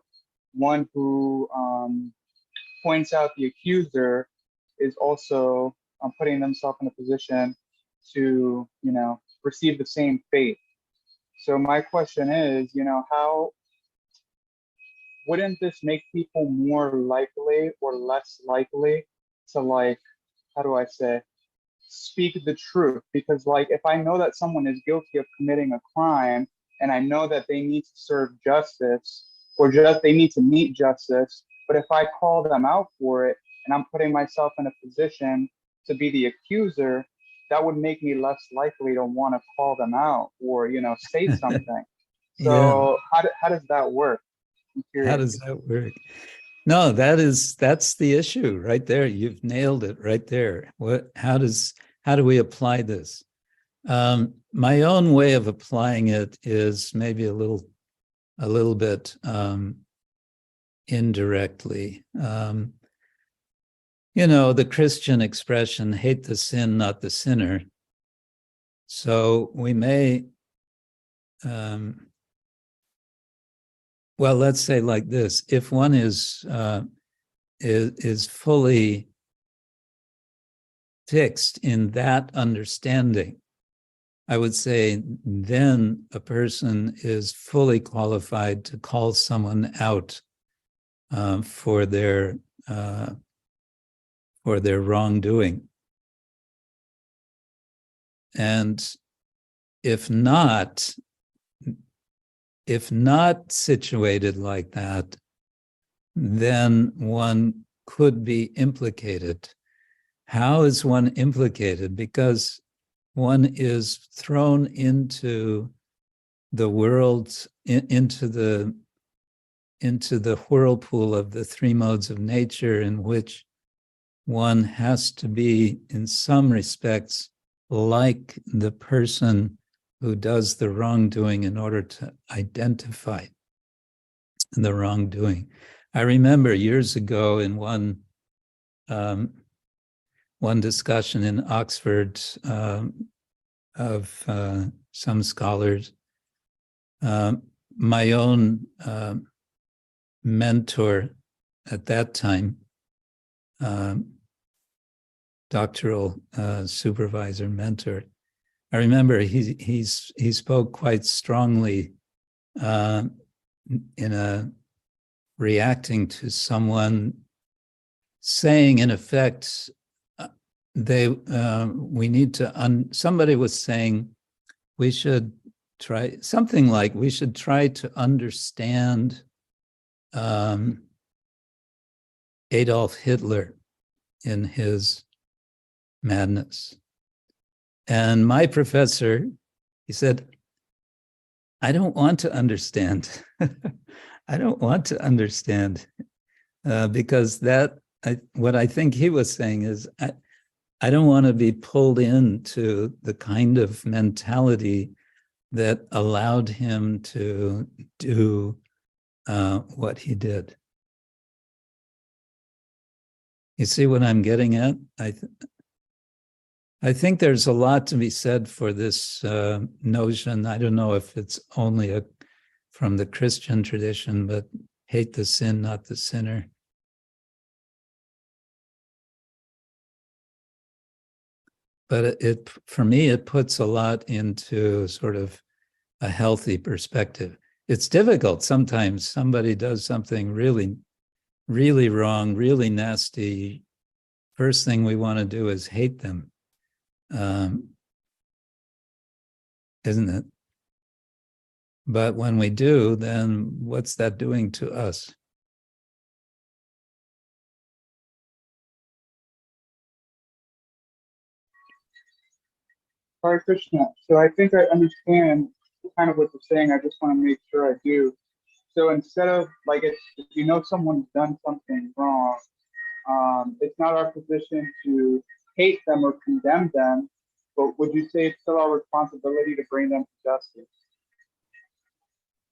E: one who points out the accuser is also putting themselves in a position to, receive the same fate. So my question is, how wouldn't this make people more likely or less likely to how do I say, speak the truth? Because if I know that someone is guilty of committing a crime and I know that they need to serve justice or they need to meet justice, but if I call them out for it and I'm putting myself in a position to be the accuser, that would make me less likely to want to call them out or, say something. So yeah. How does that work?
A: How does that work? No, that's the issue right there. You've nailed it right there. How do we apply this? My own way of applying it is maybe a little bit indirectly. The Christian expression, hate the sin, not the sinner. So we may, well, let's say like this: if one is fully fixed in that understanding, I would say then a person is fully qualified to call someone out for their wrongdoing. And if not situated like that, then one could be implicated. How is one implicated? Because one is thrown into the world, into the whirlpool of the three modes of nature, in which one has to be, in some respects, like the person who does the wrongdoing in order to identify the wrongdoing. I remember years ago in one discussion in Oxford of some scholars, my own mentor at that time, doctoral supervisor, mentor, I remember he spoke quite strongly reacting to someone saying, in effect, we need to, somebody was saying we should try, something like we should try to understand Adolf Hitler in his madness. And my professor, he said, I don't want to understand. I don't want to understand because what I think he was saying is, I don't want to be pulled into the kind of mentality that allowed him to do what he did. You see what I'm getting at? I think there's a lot to be said for this notion. I don't know if it's only from the Christian tradition, but hate the sin, not the sinner. But for me, it puts a lot into sort of a healthy perspective. It's difficult sometimes. Somebody does something really, really wrong, really nasty. First thing we want to do is hate them. Isn't it? But when we do, then what's that doing to us?
E: Hare Krishna. So I think I understand kind of what you're saying. I just want to make sure I do. So instead of like, if you know someone's done something wrong, it's not our position to hate them or condemn them, but would you say it's still our responsibility to bring them to justice?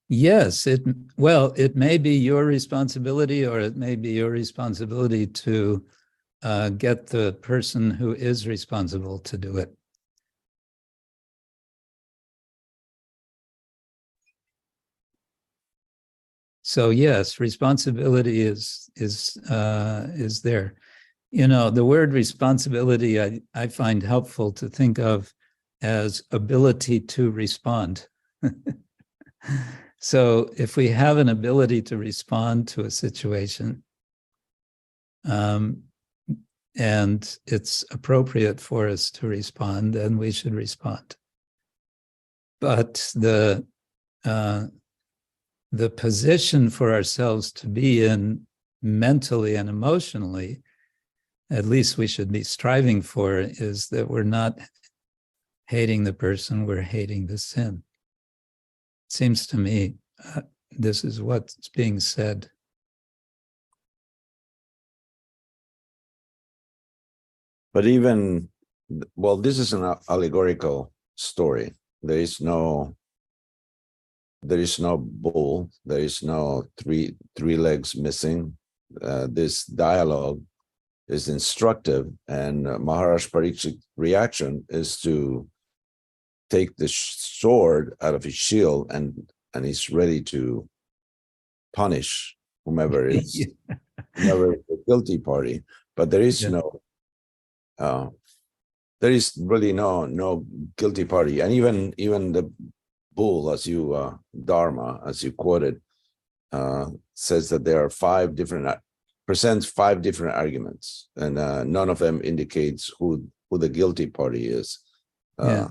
A: Yes, it may be your responsibility, or it may be your responsibility to get the person who is responsible to do it. So yes, responsibility is there. You know, the word responsibility I find helpful to think of as ability to respond. So if we have an ability to respond to a situation, and it's appropriate for us to respond, then we should respond. But the position for ourselves to be in mentally and emotionally, at least we should be striving for, is that we're not hating the person, we're hating the sin. It seems to me this is what's being said.
B: But even, well, this is an allegorical story. There is no bull. There is no three legs missing. This dialogue is instructive, and Maharaj Parikshit's reaction is to take the sword out of his shield, and he's ready to punish whomever is whomever is the guilty party. But there is there is really no guilty party, and even the bull, as you Dharma, as you quoted, says that there are presents five different arguments, and none of them indicates who the guilty party is.
A: Yeah.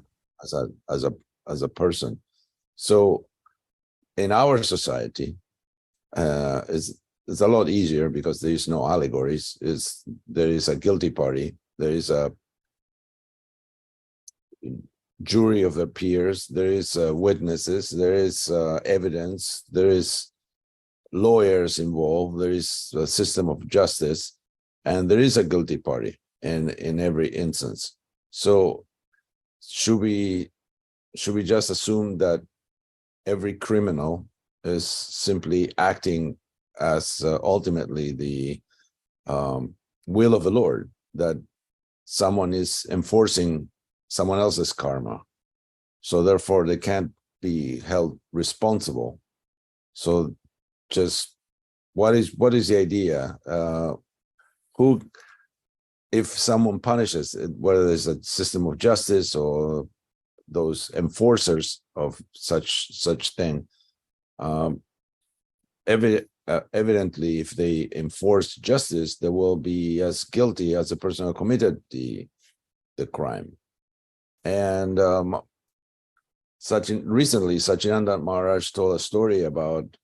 B: as a person. So in our society, it's a lot easier because there is no allegories. There is a guilty party. There is a jury of their peers. There is witnesses. There is evidence. There is lawyers involved. There is a system of justice, and there is a guilty party in every instance. So should we just assume that every criminal is simply acting as ultimately the will of the Lord, that someone is enforcing someone else's karma, so therefore they can't be held responsible? So just what is the idea? Who, if someone punishes, whether there's a system of justice or those enforcers of such thing, evidently, if they enforce justice, they will be as guilty as the person who committed the crime. And recently, Sachinanda Maharaj told a story about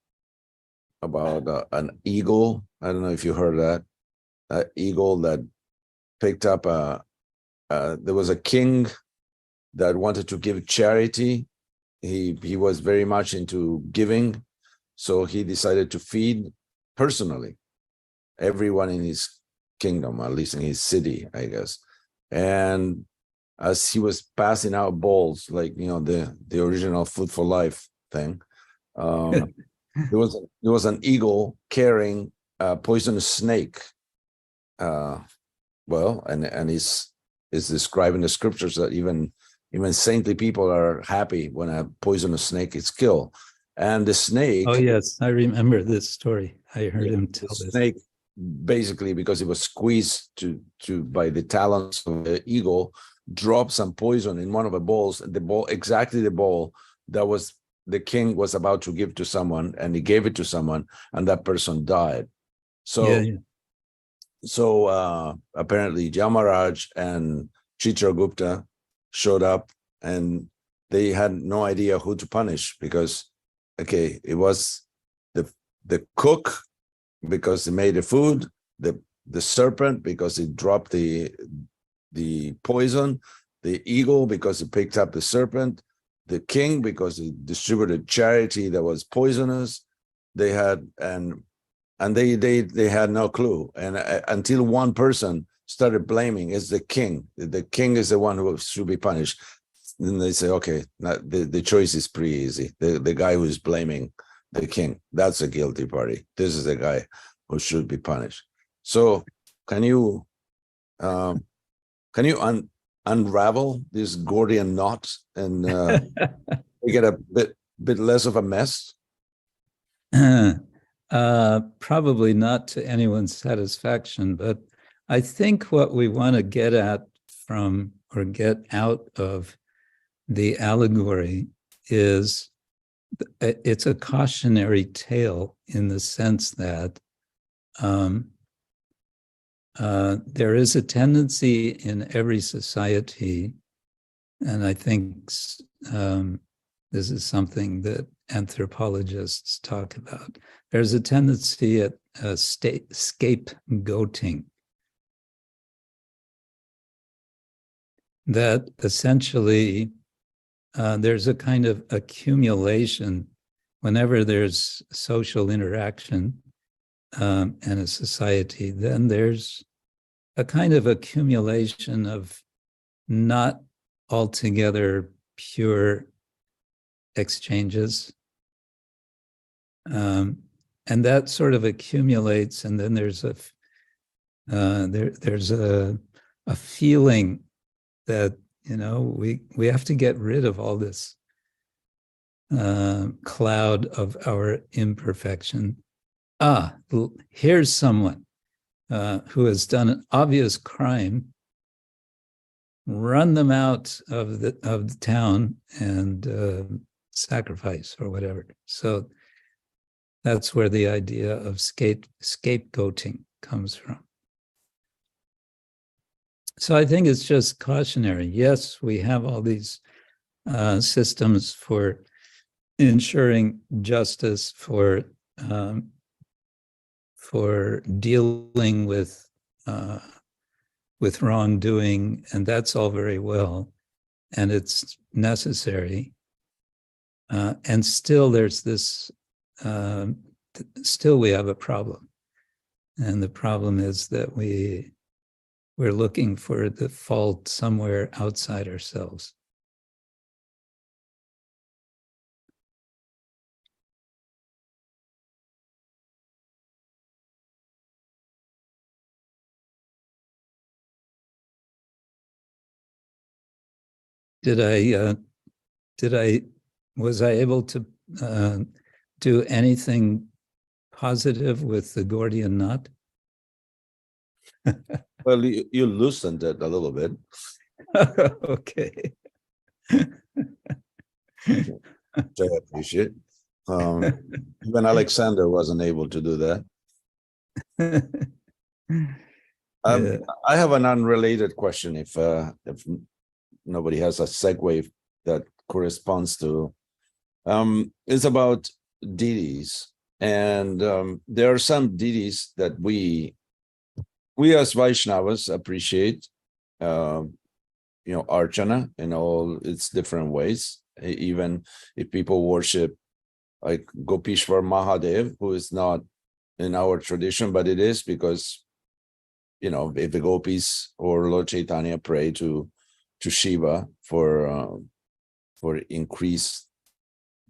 B: an eagle. I don't know if you heard that. That eagle that picked up there was a king that wanted to give charity. He was very much into giving, so he decided to feed personally everyone in his kingdom, at least in his city, I guess. And as he was passing out bowls, like the original Food for Life thing, there was an eagle carrying a poisonous snake. And is described in the scriptures that even saintly people are happy when a poisonous snake is killed. And the snake.
A: Oh yes, I remember this story. I heard him tell
B: the
A: this.
B: Snake, basically, because it was squeezed to by the talons of the eagle, dropped some poison in one of the bowls. Exactly the bowl that was the king was about to give to someone, and he gave it to someone, and that person died. So.
A: Yeah.
B: So apparently Yamaraj and Chitragupta showed up, and they had no idea who to punish, because it was the cook because he made the food, the serpent because he dropped the poison, the eagle because he picked up the serpent, the king because he distributed charity that was poisonous. They had and they had no clue, and until one person started blaming, is the king. The king is the one who should be punished. Then they say, okay, the choice is pretty easy. The guy who's blaming the king, that's a guilty party. This is the guy who should be punished. So can you unravel this Gordian knot and we get a bit less of a mess?
A: Probably not to anyone's satisfaction, but I think what we want to get at from or get out of the allegory is it's a cautionary tale in the sense that there is a tendency in every society, and I think this is something that anthropologists talk about. There's a tendency at scapegoating, that essentially there's a kind of accumulation whenever there's social interaction and a society, then there's a kind of accumulation of not altogether pure exchanges. And that sort of accumulates, and then there's a feeling that we have to get rid of all this cloud of our imperfection. Here's someone who has done an obvious crime. Run them out of the town and sacrifice or whatever. So that's where the idea of scapegoating comes from. So I think it's just cautionary. Yes, we have all these systems for ensuring justice, for dealing with wrongdoing, and that's all very well, and it's necessary. And still, there's this. Still, we have a problem, and the problem is that we're looking for the fault somewhere outside ourselves. Was I able to do anything positive with the Gordian knot?
B: Well, you loosened it a little bit.
A: Okay.
B: Which I appreciate. Even Alexander wasn't able to do that.
A: Yeah.
B: I have an unrelated question. If nobody has a segue that corresponds to, it's about deities, and there are some deities that we as Vaishnavas appreciate. Archana in all its different ways. Even if people worship like Gopishwar Mahadev, who is not in our tradition, but it is because, if the gopis or Lord Chaitanya pray to Shiva for increased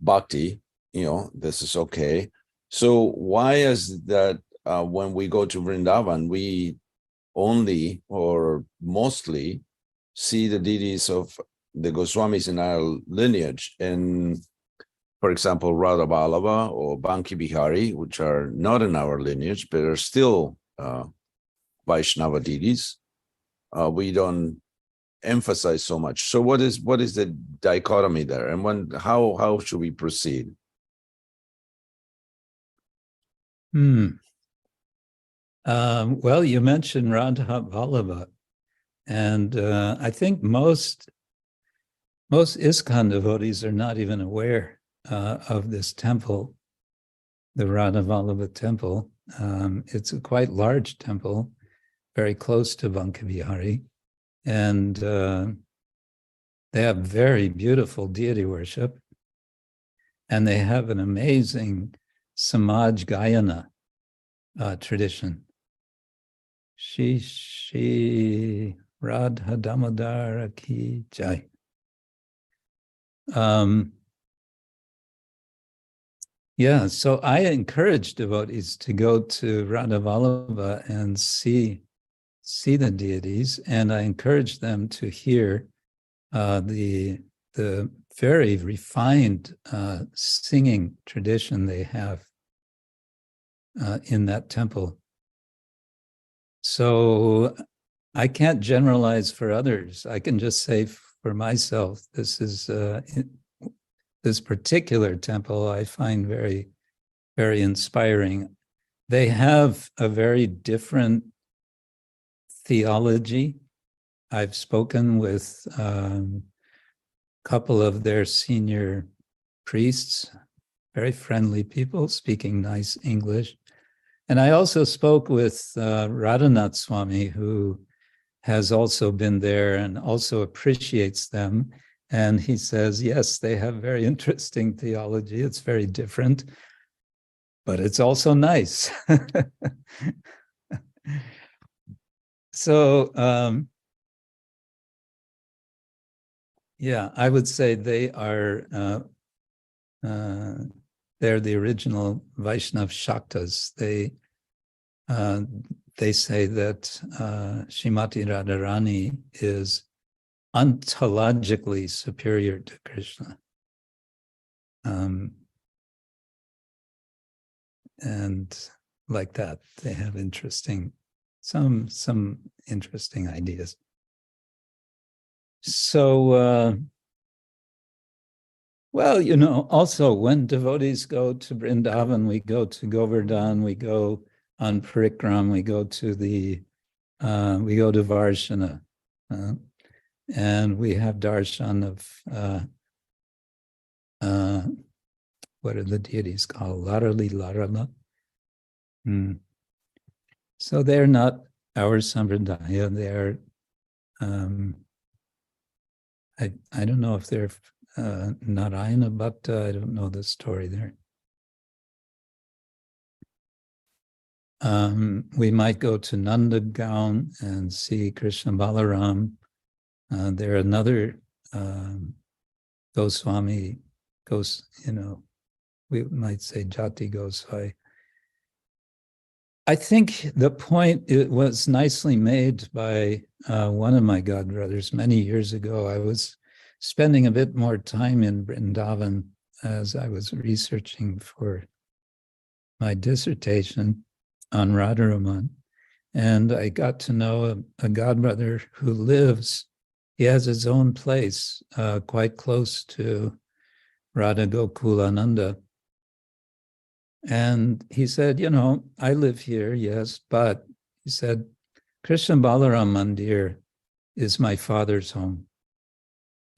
B: bhakti, this is okay. So why is that when we go to Vrindavan, we only or mostly see the deities of the Goswamis in our lineage, and for example, Radha Vallabha or Banki Bihari, which are not in our lineage, but are still Vaishnava deities. We don't emphasize so much. So what is the dichotomy there, and how should we proceed?
A: Well, you mentioned Radha Vallabha, and I think most ISKCON devotees are not even aware of this temple, the Radha Vallabha temple. It's a quite large temple, very close to Banki Bihari, and they have very beautiful deity worship, and they have an amazing Samaj Gayana tradition. Shri Radha Damodara ki jai. So I encourage devotees to go to Radha Vallabha and see the deities, and I encourage them to hear the very refined singing tradition they have in that temple. So I can't generalize for others. I can just say for myself, this is this particular temple I find very, very inspiring. They have a very different theology. I've spoken with a couple of their senior priests, very friendly people speaking nice English. And I also spoke with Radhanath Swami, who has also been there and also appreciates them. And he says, yes, they have very interesting theology. It's very different, but it's also nice. So, I would say they are, they're the original Vaishnav Shaktas. They say that Srimati Radharani is ontologically superior to Krishna. And like that, they have some interesting ideas. So, also when devotees go to Vrindavan, we go to Govardhan, we go on Parikram, we go to Varshana. And we have darshan of what are the deities called? Larali, Larala. So they're not our sampradaya. They're I don't know if they're Narayana Bhakta. I don't know the story there. We might go to Nandagaon and see Krishna Balaram. There another Goswami, we might say Jati Goswami. I think the point, it was nicely made by one of my godbrothers many years ago. I was spending a bit more time in Vrindavan as I was researching for my dissertation on Radharaman. And I got to know a godbrother who he has his own place quite close to Radha Gokulananda. And he said, I live here, yes, but he said, Krishna Balaram Mandir is my father's home,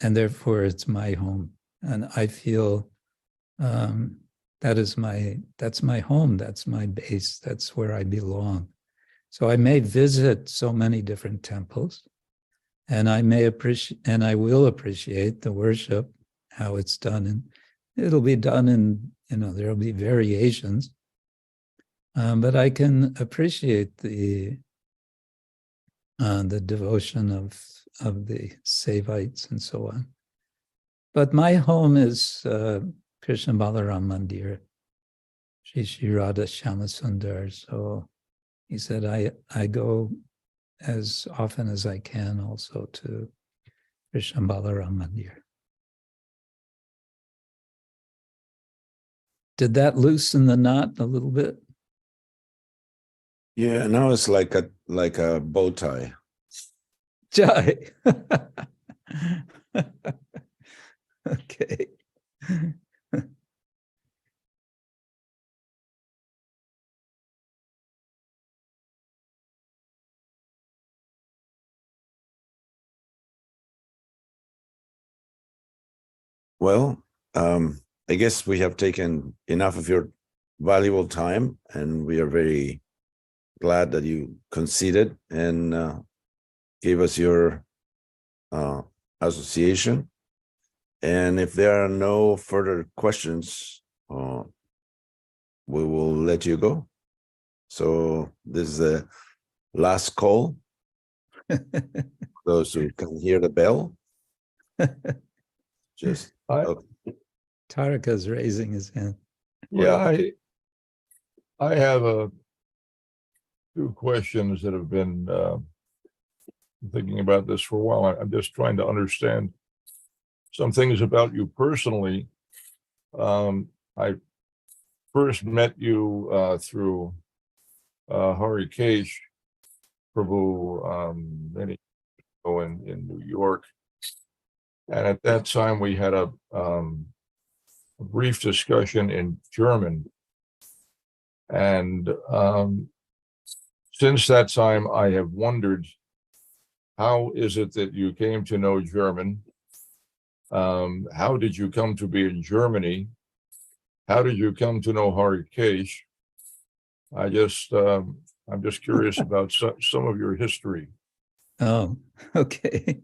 A: and therefore it's my home. And I feel that's my home, that's my base, that's where I belong. So I may visit so many different temples, and I will appreciate the worship, how it's done, and it'll be done in, there'll be variations, but I can appreciate the devotion of the Sevites and so on. But my home is Krishna Balaram Mandir, Shri Radha Shyamasundar. So he said, I go as often as I can also to Krishna Balaram Mandir. Did that loosen the knot a little bit?
B: Yeah, now it's like a bow tie.
A: Jai. Okay.
B: Well, I guess we have taken enough of your valuable time, and we are very glad that you conceded and gave us your association. And if there are no further questions, we will let you go. So this is the last call. Those who can hear the bell. Just
A: Tarika's raising his hand.
C: Yeah, I have two questions that have been thinking about this for a while. I'm just trying to understand some things about you personally. I first met you through Harikesh Prabhu many years ago in New York. And at that time, we had a brief discussion in German. And since that time, I have wondered, how is it that you came to know German? How did you come to be in Germany? How did you come to know Harikesh? I'm just curious about some of your history.
A: Oh, okay.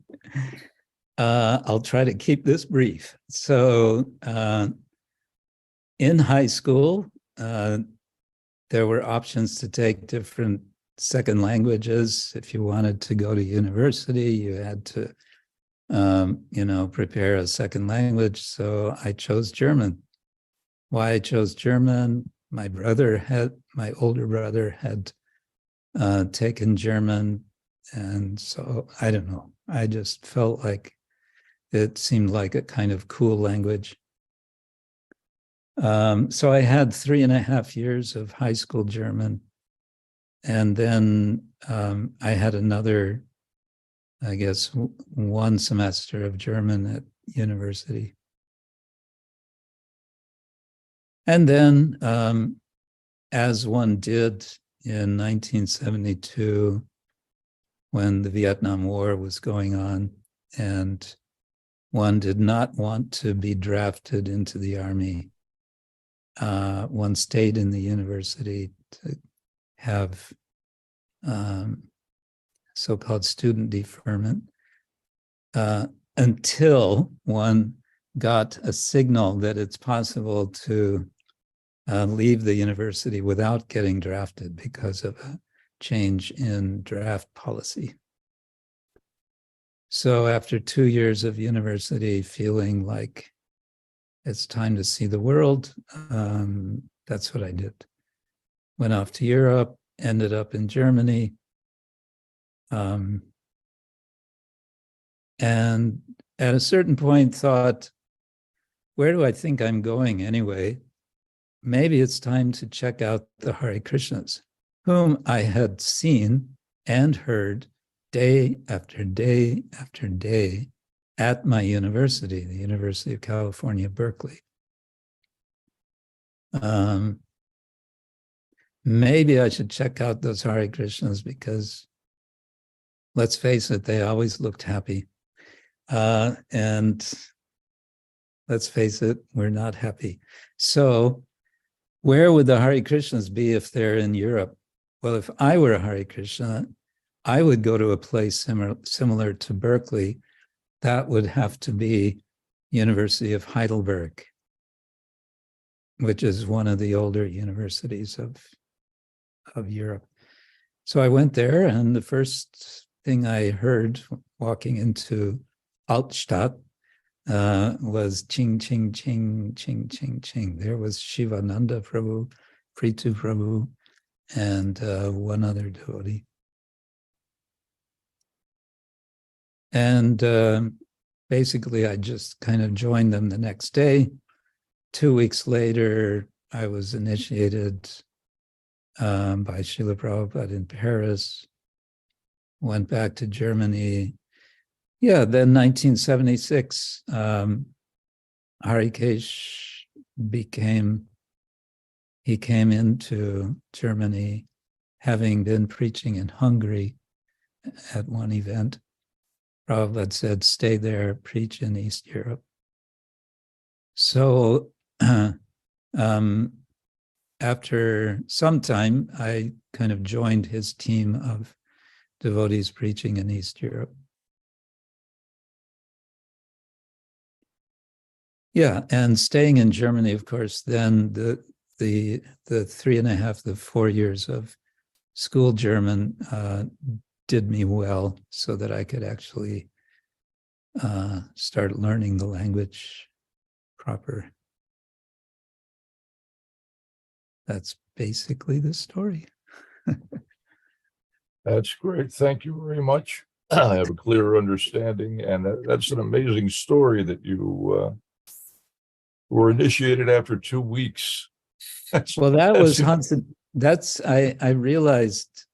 A: I'll try to keep this brief. So in high school, there were options to take different second languages. If you wanted to go to university, you had to, prepare a second language. So I chose German. Why I chose German? My older brother had taken German. And so, I don't know, I just felt like it seemed like a kind of cool language. So I had 3.5 years of high school German. And then I had another, I guess, 1 semester of German at university. And then, as one did in 1972, when the Vietnam War was going on, and one did not want to be drafted into the army. One stayed in the university to have so-called student deferment until one got a signal that it's possible to leave the university without getting drafted because of a change in draft policy. So after 2 years of university feeling like it's time to see the world, that's what I did. Went off to Europe, ended up in Germany, and at a certain point thought, where do I think I'm going anyway? Maybe it's time to check out the Hare Krishnas, whom I had seen and heard day after day after day at my university, the University of California, Berkeley. Maybe I should check out those Hare Krishnas because, let's face it, they always looked happy. And let's face it, we're not happy. So where would the Hare Krishnas be if they're in Europe? Well, if I were a Hare Krishna, I would go to a place similar to Berkeley. That would have to be University of Heidelberg, which is one of the older universities of Europe. So I went there, and the first thing I heard walking into Altstadt was ching, ching, ching, ching, ching, ching. There was Shivananda Prabhu, Prithu Prabhu, and one other devotee. And basically, I just kind of joined them the next day. 2 weeks later, I was initiated by Srila Prabhupada in Paris, went back to Germany. Yeah, then 1976, Harikesh he came into Germany, having been preaching in Hungary at one event. Prabhupada said, stay there, preach in East Europe. So after some time, I kind of joined his team of devotees preaching in East Europe. Yeah, and staying in Germany, of course, then the 4 years of school German did me well so that I could actually start learning the language proper. That's basically the story.
C: That's great. Thank you very much. I have a clearer understanding, and that's an amazing story that you were initiated after 2 weeks.
A: Well, that was I realized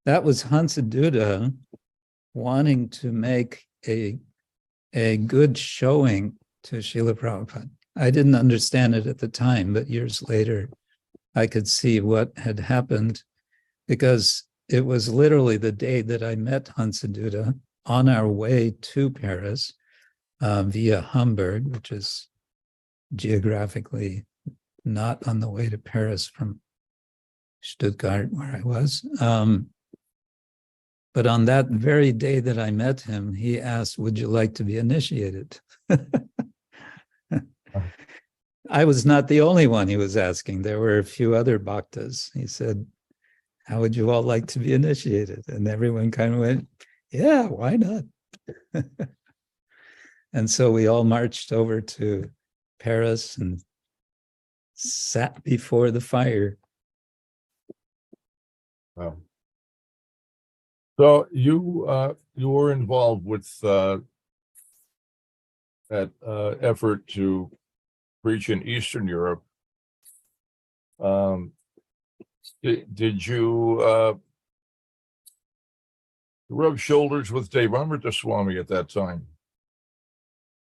A: that was Hansaduda wanting to make a good showing to Srila Prabhupada. I didn't understand it at the time, but years later, I could see what had happened, because it was literally the day that I met Hansaduda on our way to Paris via Hamburg, which is geographically not on the way to Paris from Stuttgart, where I was. But on that very day that I met him, he asked, would you like to be initiated? I was not the only one he was asking. There were a few other bhaktas. He said, how would you all like to be initiated? And everyone kind of went, yeah, why not? And so we all marched over to Paris and sat before the fire.
C: Wow. So you were involved with that effort to preach in Eastern Europe. Did you rub shoulders with Devamrita Swami at that time?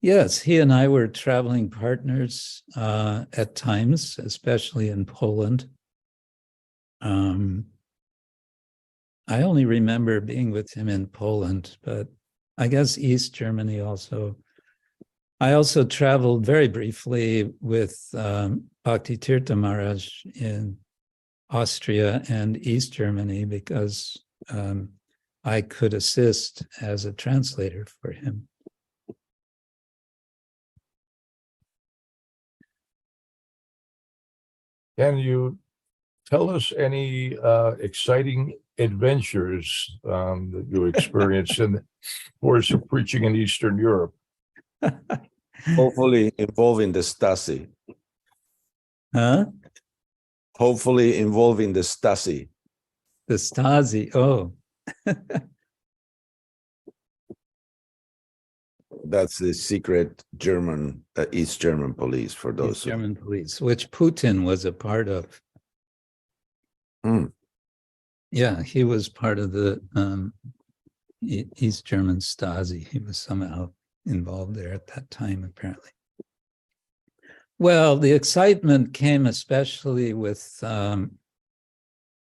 A: Yes, he and I were traveling partners at times, especially in Poland. I only remember being with him in Poland, but I guess East Germany also. I also traveled very briefly with Bhakti Tirtha Maharaj in Austria and East Germany because I could assist as a translator for him.
C: Can you tell us any exciting adventures that you experienced in the course of preaching in Eastern Europe?
B: Hopefully involving the Stasi.
A: Huh?
B: Hopefully involving the Stasi.
A: The Stasi, oh.
B: That's the secret German, East German police for those.
A: East German police, which Putin was a part of. Yeah, he was part of the East German Stasi. He was somehow involved there at that time, apparently. Well, the excitement came especially with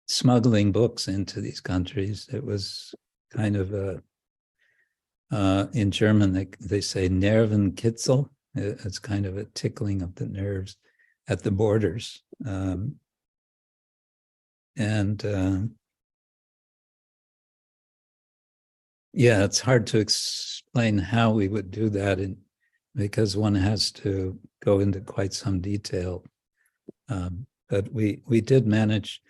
A: smuggling books into these countries. It was kind of a, in German, they say Nervenkitzel. It's kind of a tickling of the nerves at the borders. Yeah, it's hard to explain how we would do that because one has to go into quite some detail. But we did manage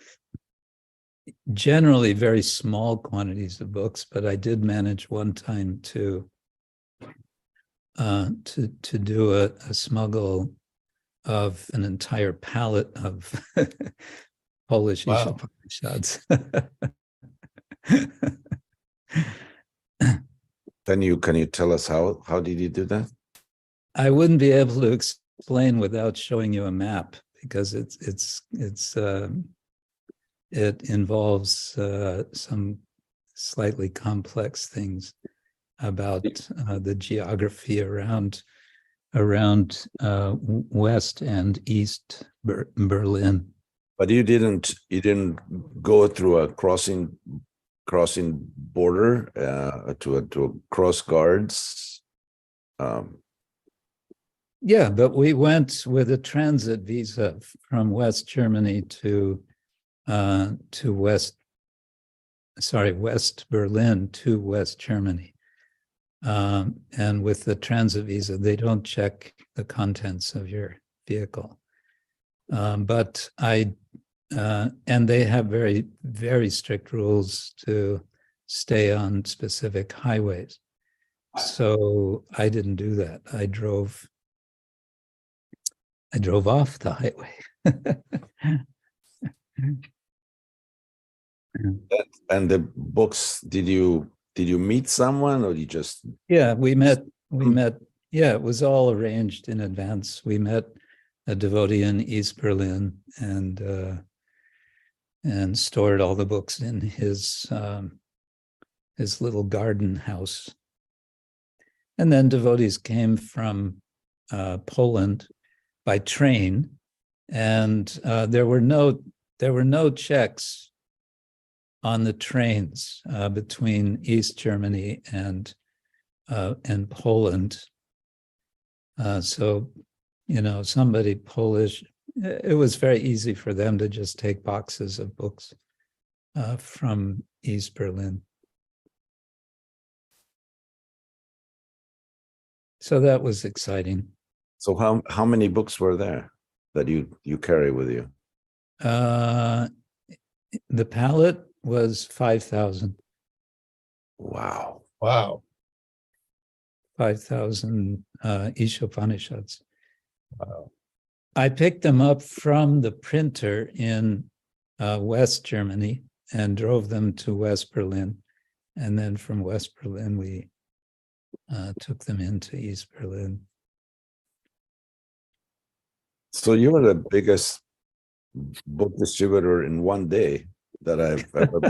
A: generally very small quantities of books, but I did manage one time to do a smuggle of an entire pallet of Polish Upanishads.
B: Can you tell us how did you do that?
A: I wouldn't be able to explain without showing you a map because it involves some slightly complex things about the geography around West and East Berlin.
B: But you didn't go through a crossing border to a cross guards.
A: Yeah, but we went with a transit visa from West Germany to West Berlin to West Germany. And with the transit visa, they don't check the contents of your vehicle. But and they have very, very strict rules to stay on specific highways. So I didn't do that. I drove off the highway.
B: And the books, did you meet someone or you just?
A: Yeah, we met. Yeah, it was all arranged in advance. We met a devotee in East Berlin and stored all the books in his little garden house. And then devotees came from Poland by train, and there were no checks on the trains between East Germany and Poland. So, somebody Polish, it was very easy for them to just take boxes of books from East Berlin. So that was exciting.
B: So how many books were there that you carry with you?
A: The pallet was 5,000.
B: Wow.
A: 5,000 Upanishads.
C: Wow.
A: I picked them up from the printer in West Germany and drove them to West Berlin. And then from West Berlin, we took them into East Berlin.
B: So you were the biggest book distributor in one day that I've ever.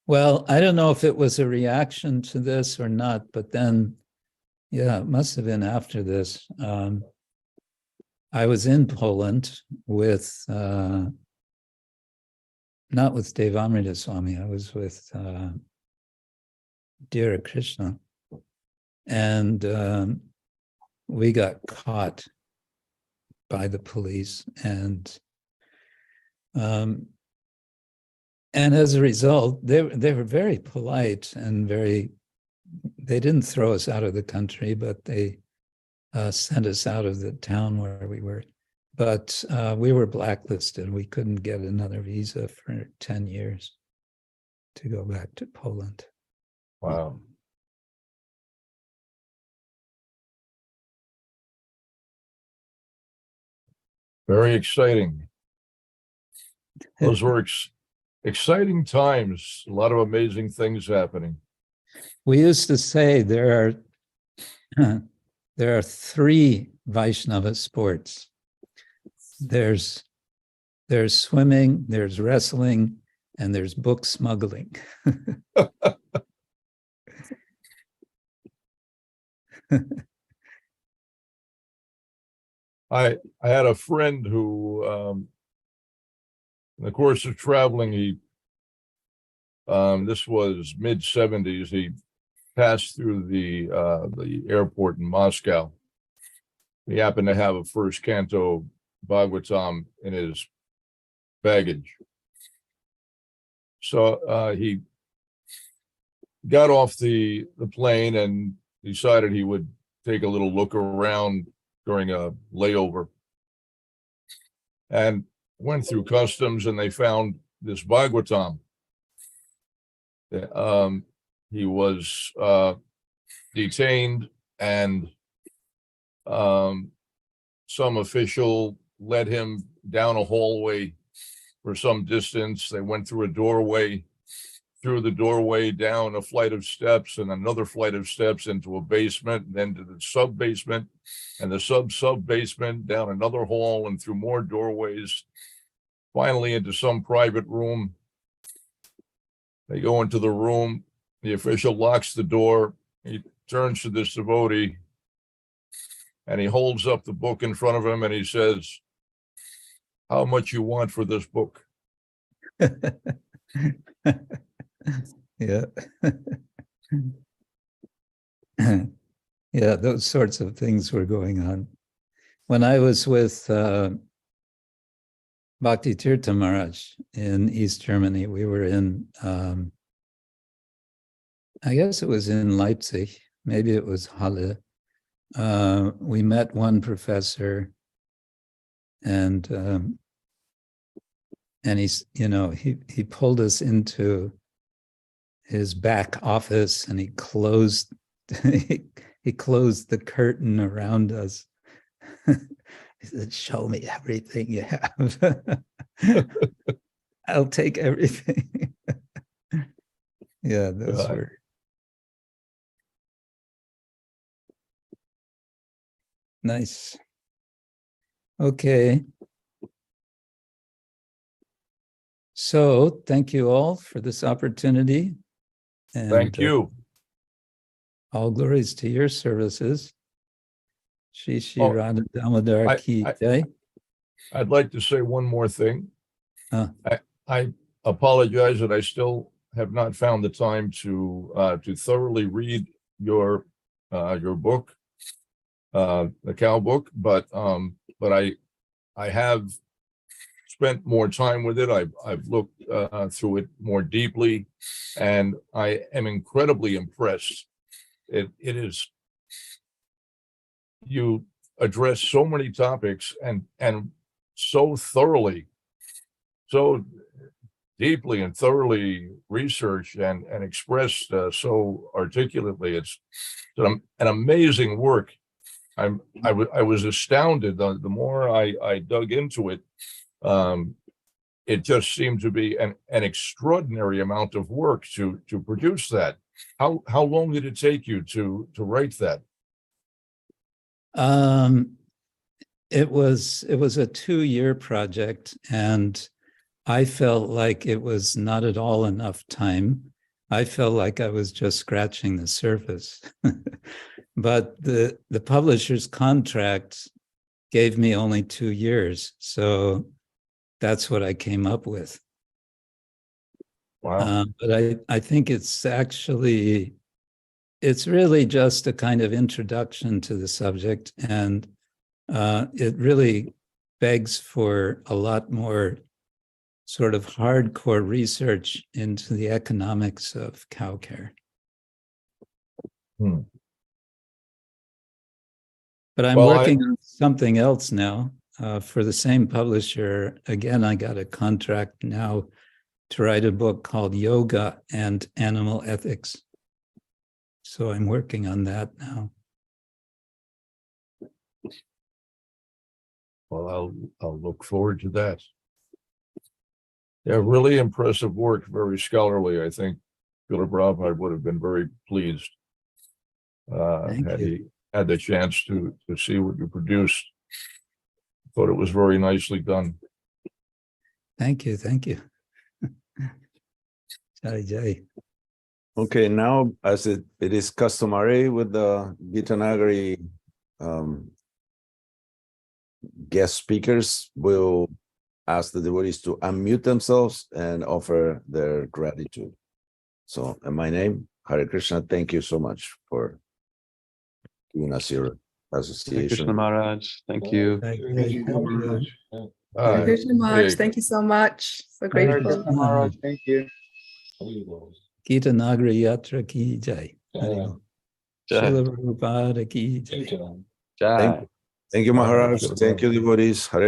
A: Well, I don't know if it was a reaction to this or not, but then, yeah, it must have been after this. I was in Poland with, not with Devamrita Swami, I was with dear Krishna. And we got caught by the police. And as a result, they were very polite and they didn't throw us out of the country, but they sent us out of the town where we were. But we were blacklisted. We couldn't get another visa for 10 years to go back to Poland.
C: Wow. Very exciting. Those were exciting times. A lot of amazing things happening.
A: We used to say there are three Vaishnava sports. There's swimming, there's wrestling, and there's book smuggling.
C: I had a friend who, in the course of traveling, this was mid-70s, he passed through the airport in Moscow. He happened to have a first canto Bhagavatam in his baggage. So he got off the plane and decided he would take a little look around during a layover, and went through customs, and they found this Bhagavatam. He was detained, and some official led him down a hallway for some distance. They went through a doorway, through the doorway, down a flight of steps, and another flight of steps into a basement, then to the sub-basement, and the sub-basement, down another hall, and through more doorways, finally into some private room. They go into the room. The official locks the door. He turns to this devotee, and he holds up the book in front of him, and he says, "How much you want for this book?"
A: Yeah. Yeah, those sorts of things were going on. When I was with Bhakti Tirtha Maharaj in East Germany, we were in, I guess it was in Leipzig, maybe it was Halle. We met one professor, and he's, he pulled us into his back office, and he closed he closed the curtain around us. He said, "Show me everything you have." I'll take everything. Yeah, those were. Nice. Okay. So thank you all for this opportunity. And
C: Thank you.
A: All glories to your services. Shri Shri
C: Oh,
A: Radha Damodar Ki Jai.
C: I'd like to say one more thing.
A: Huh.
C: I apologize that I still have not found the time to thoroughly read your book, the cow book, but I have spent more time with it. I've looked through it more deeply, and I am incredibly impressed. It is, you address so many topics and so thoroughly, so deeply and thoroughly researched and expressed so articulately. It's an amazing work. I was astounded the more I dug into it. It just seemed to be an extraordinary amount of work to produce that. How long did it take you to write that?
A: It was a 2-year project, and I felt like it was not at all enough time. I felt like I was just scratching the surface. But the publisher's contract gave me only 2 years. So that's what I came up with.
C: Wow.
A: But I think it's really just a kind of introduction to the subject, and it really begs for a lot more sort of hardcore research into the economics of cow care. But I'm working on something else now for the same publisher. Again, I got a contract now to write a book called Yoga and Animal Ethics. So I'm working on that now.
C: Well, I'll look forward to that. Yeah, really impressive work, very scholarly. I think Srila Prabhupada would have been very pleased had he had the chance to see what you produced. Thought it was very nicely done.
A: Thank you. Jai Jai.
B: Okay, now as it is customary with the Gita Nagari guest speakers, we'll ask the devotees to unmute themselves and offer their gratitude. So in my name, Hare Krishna, thank you so much for giving us your association.
F: Krishna Maharaj, thank you.
A: Thank
E: Thank you so much.
C: Hi.
G: Krishna Maharaj,
C: Hey.
G: thank you so much. So
E: Hare
G: grateful.
E: Krishna Maharaj, thank you.
A: Gita Nagari Yatra ki jai.
F: Jai.
A: Srila Prabhupada ki jai.
F: Jai.
B: Thank you, Maharaj. Thank you, devotees. Hare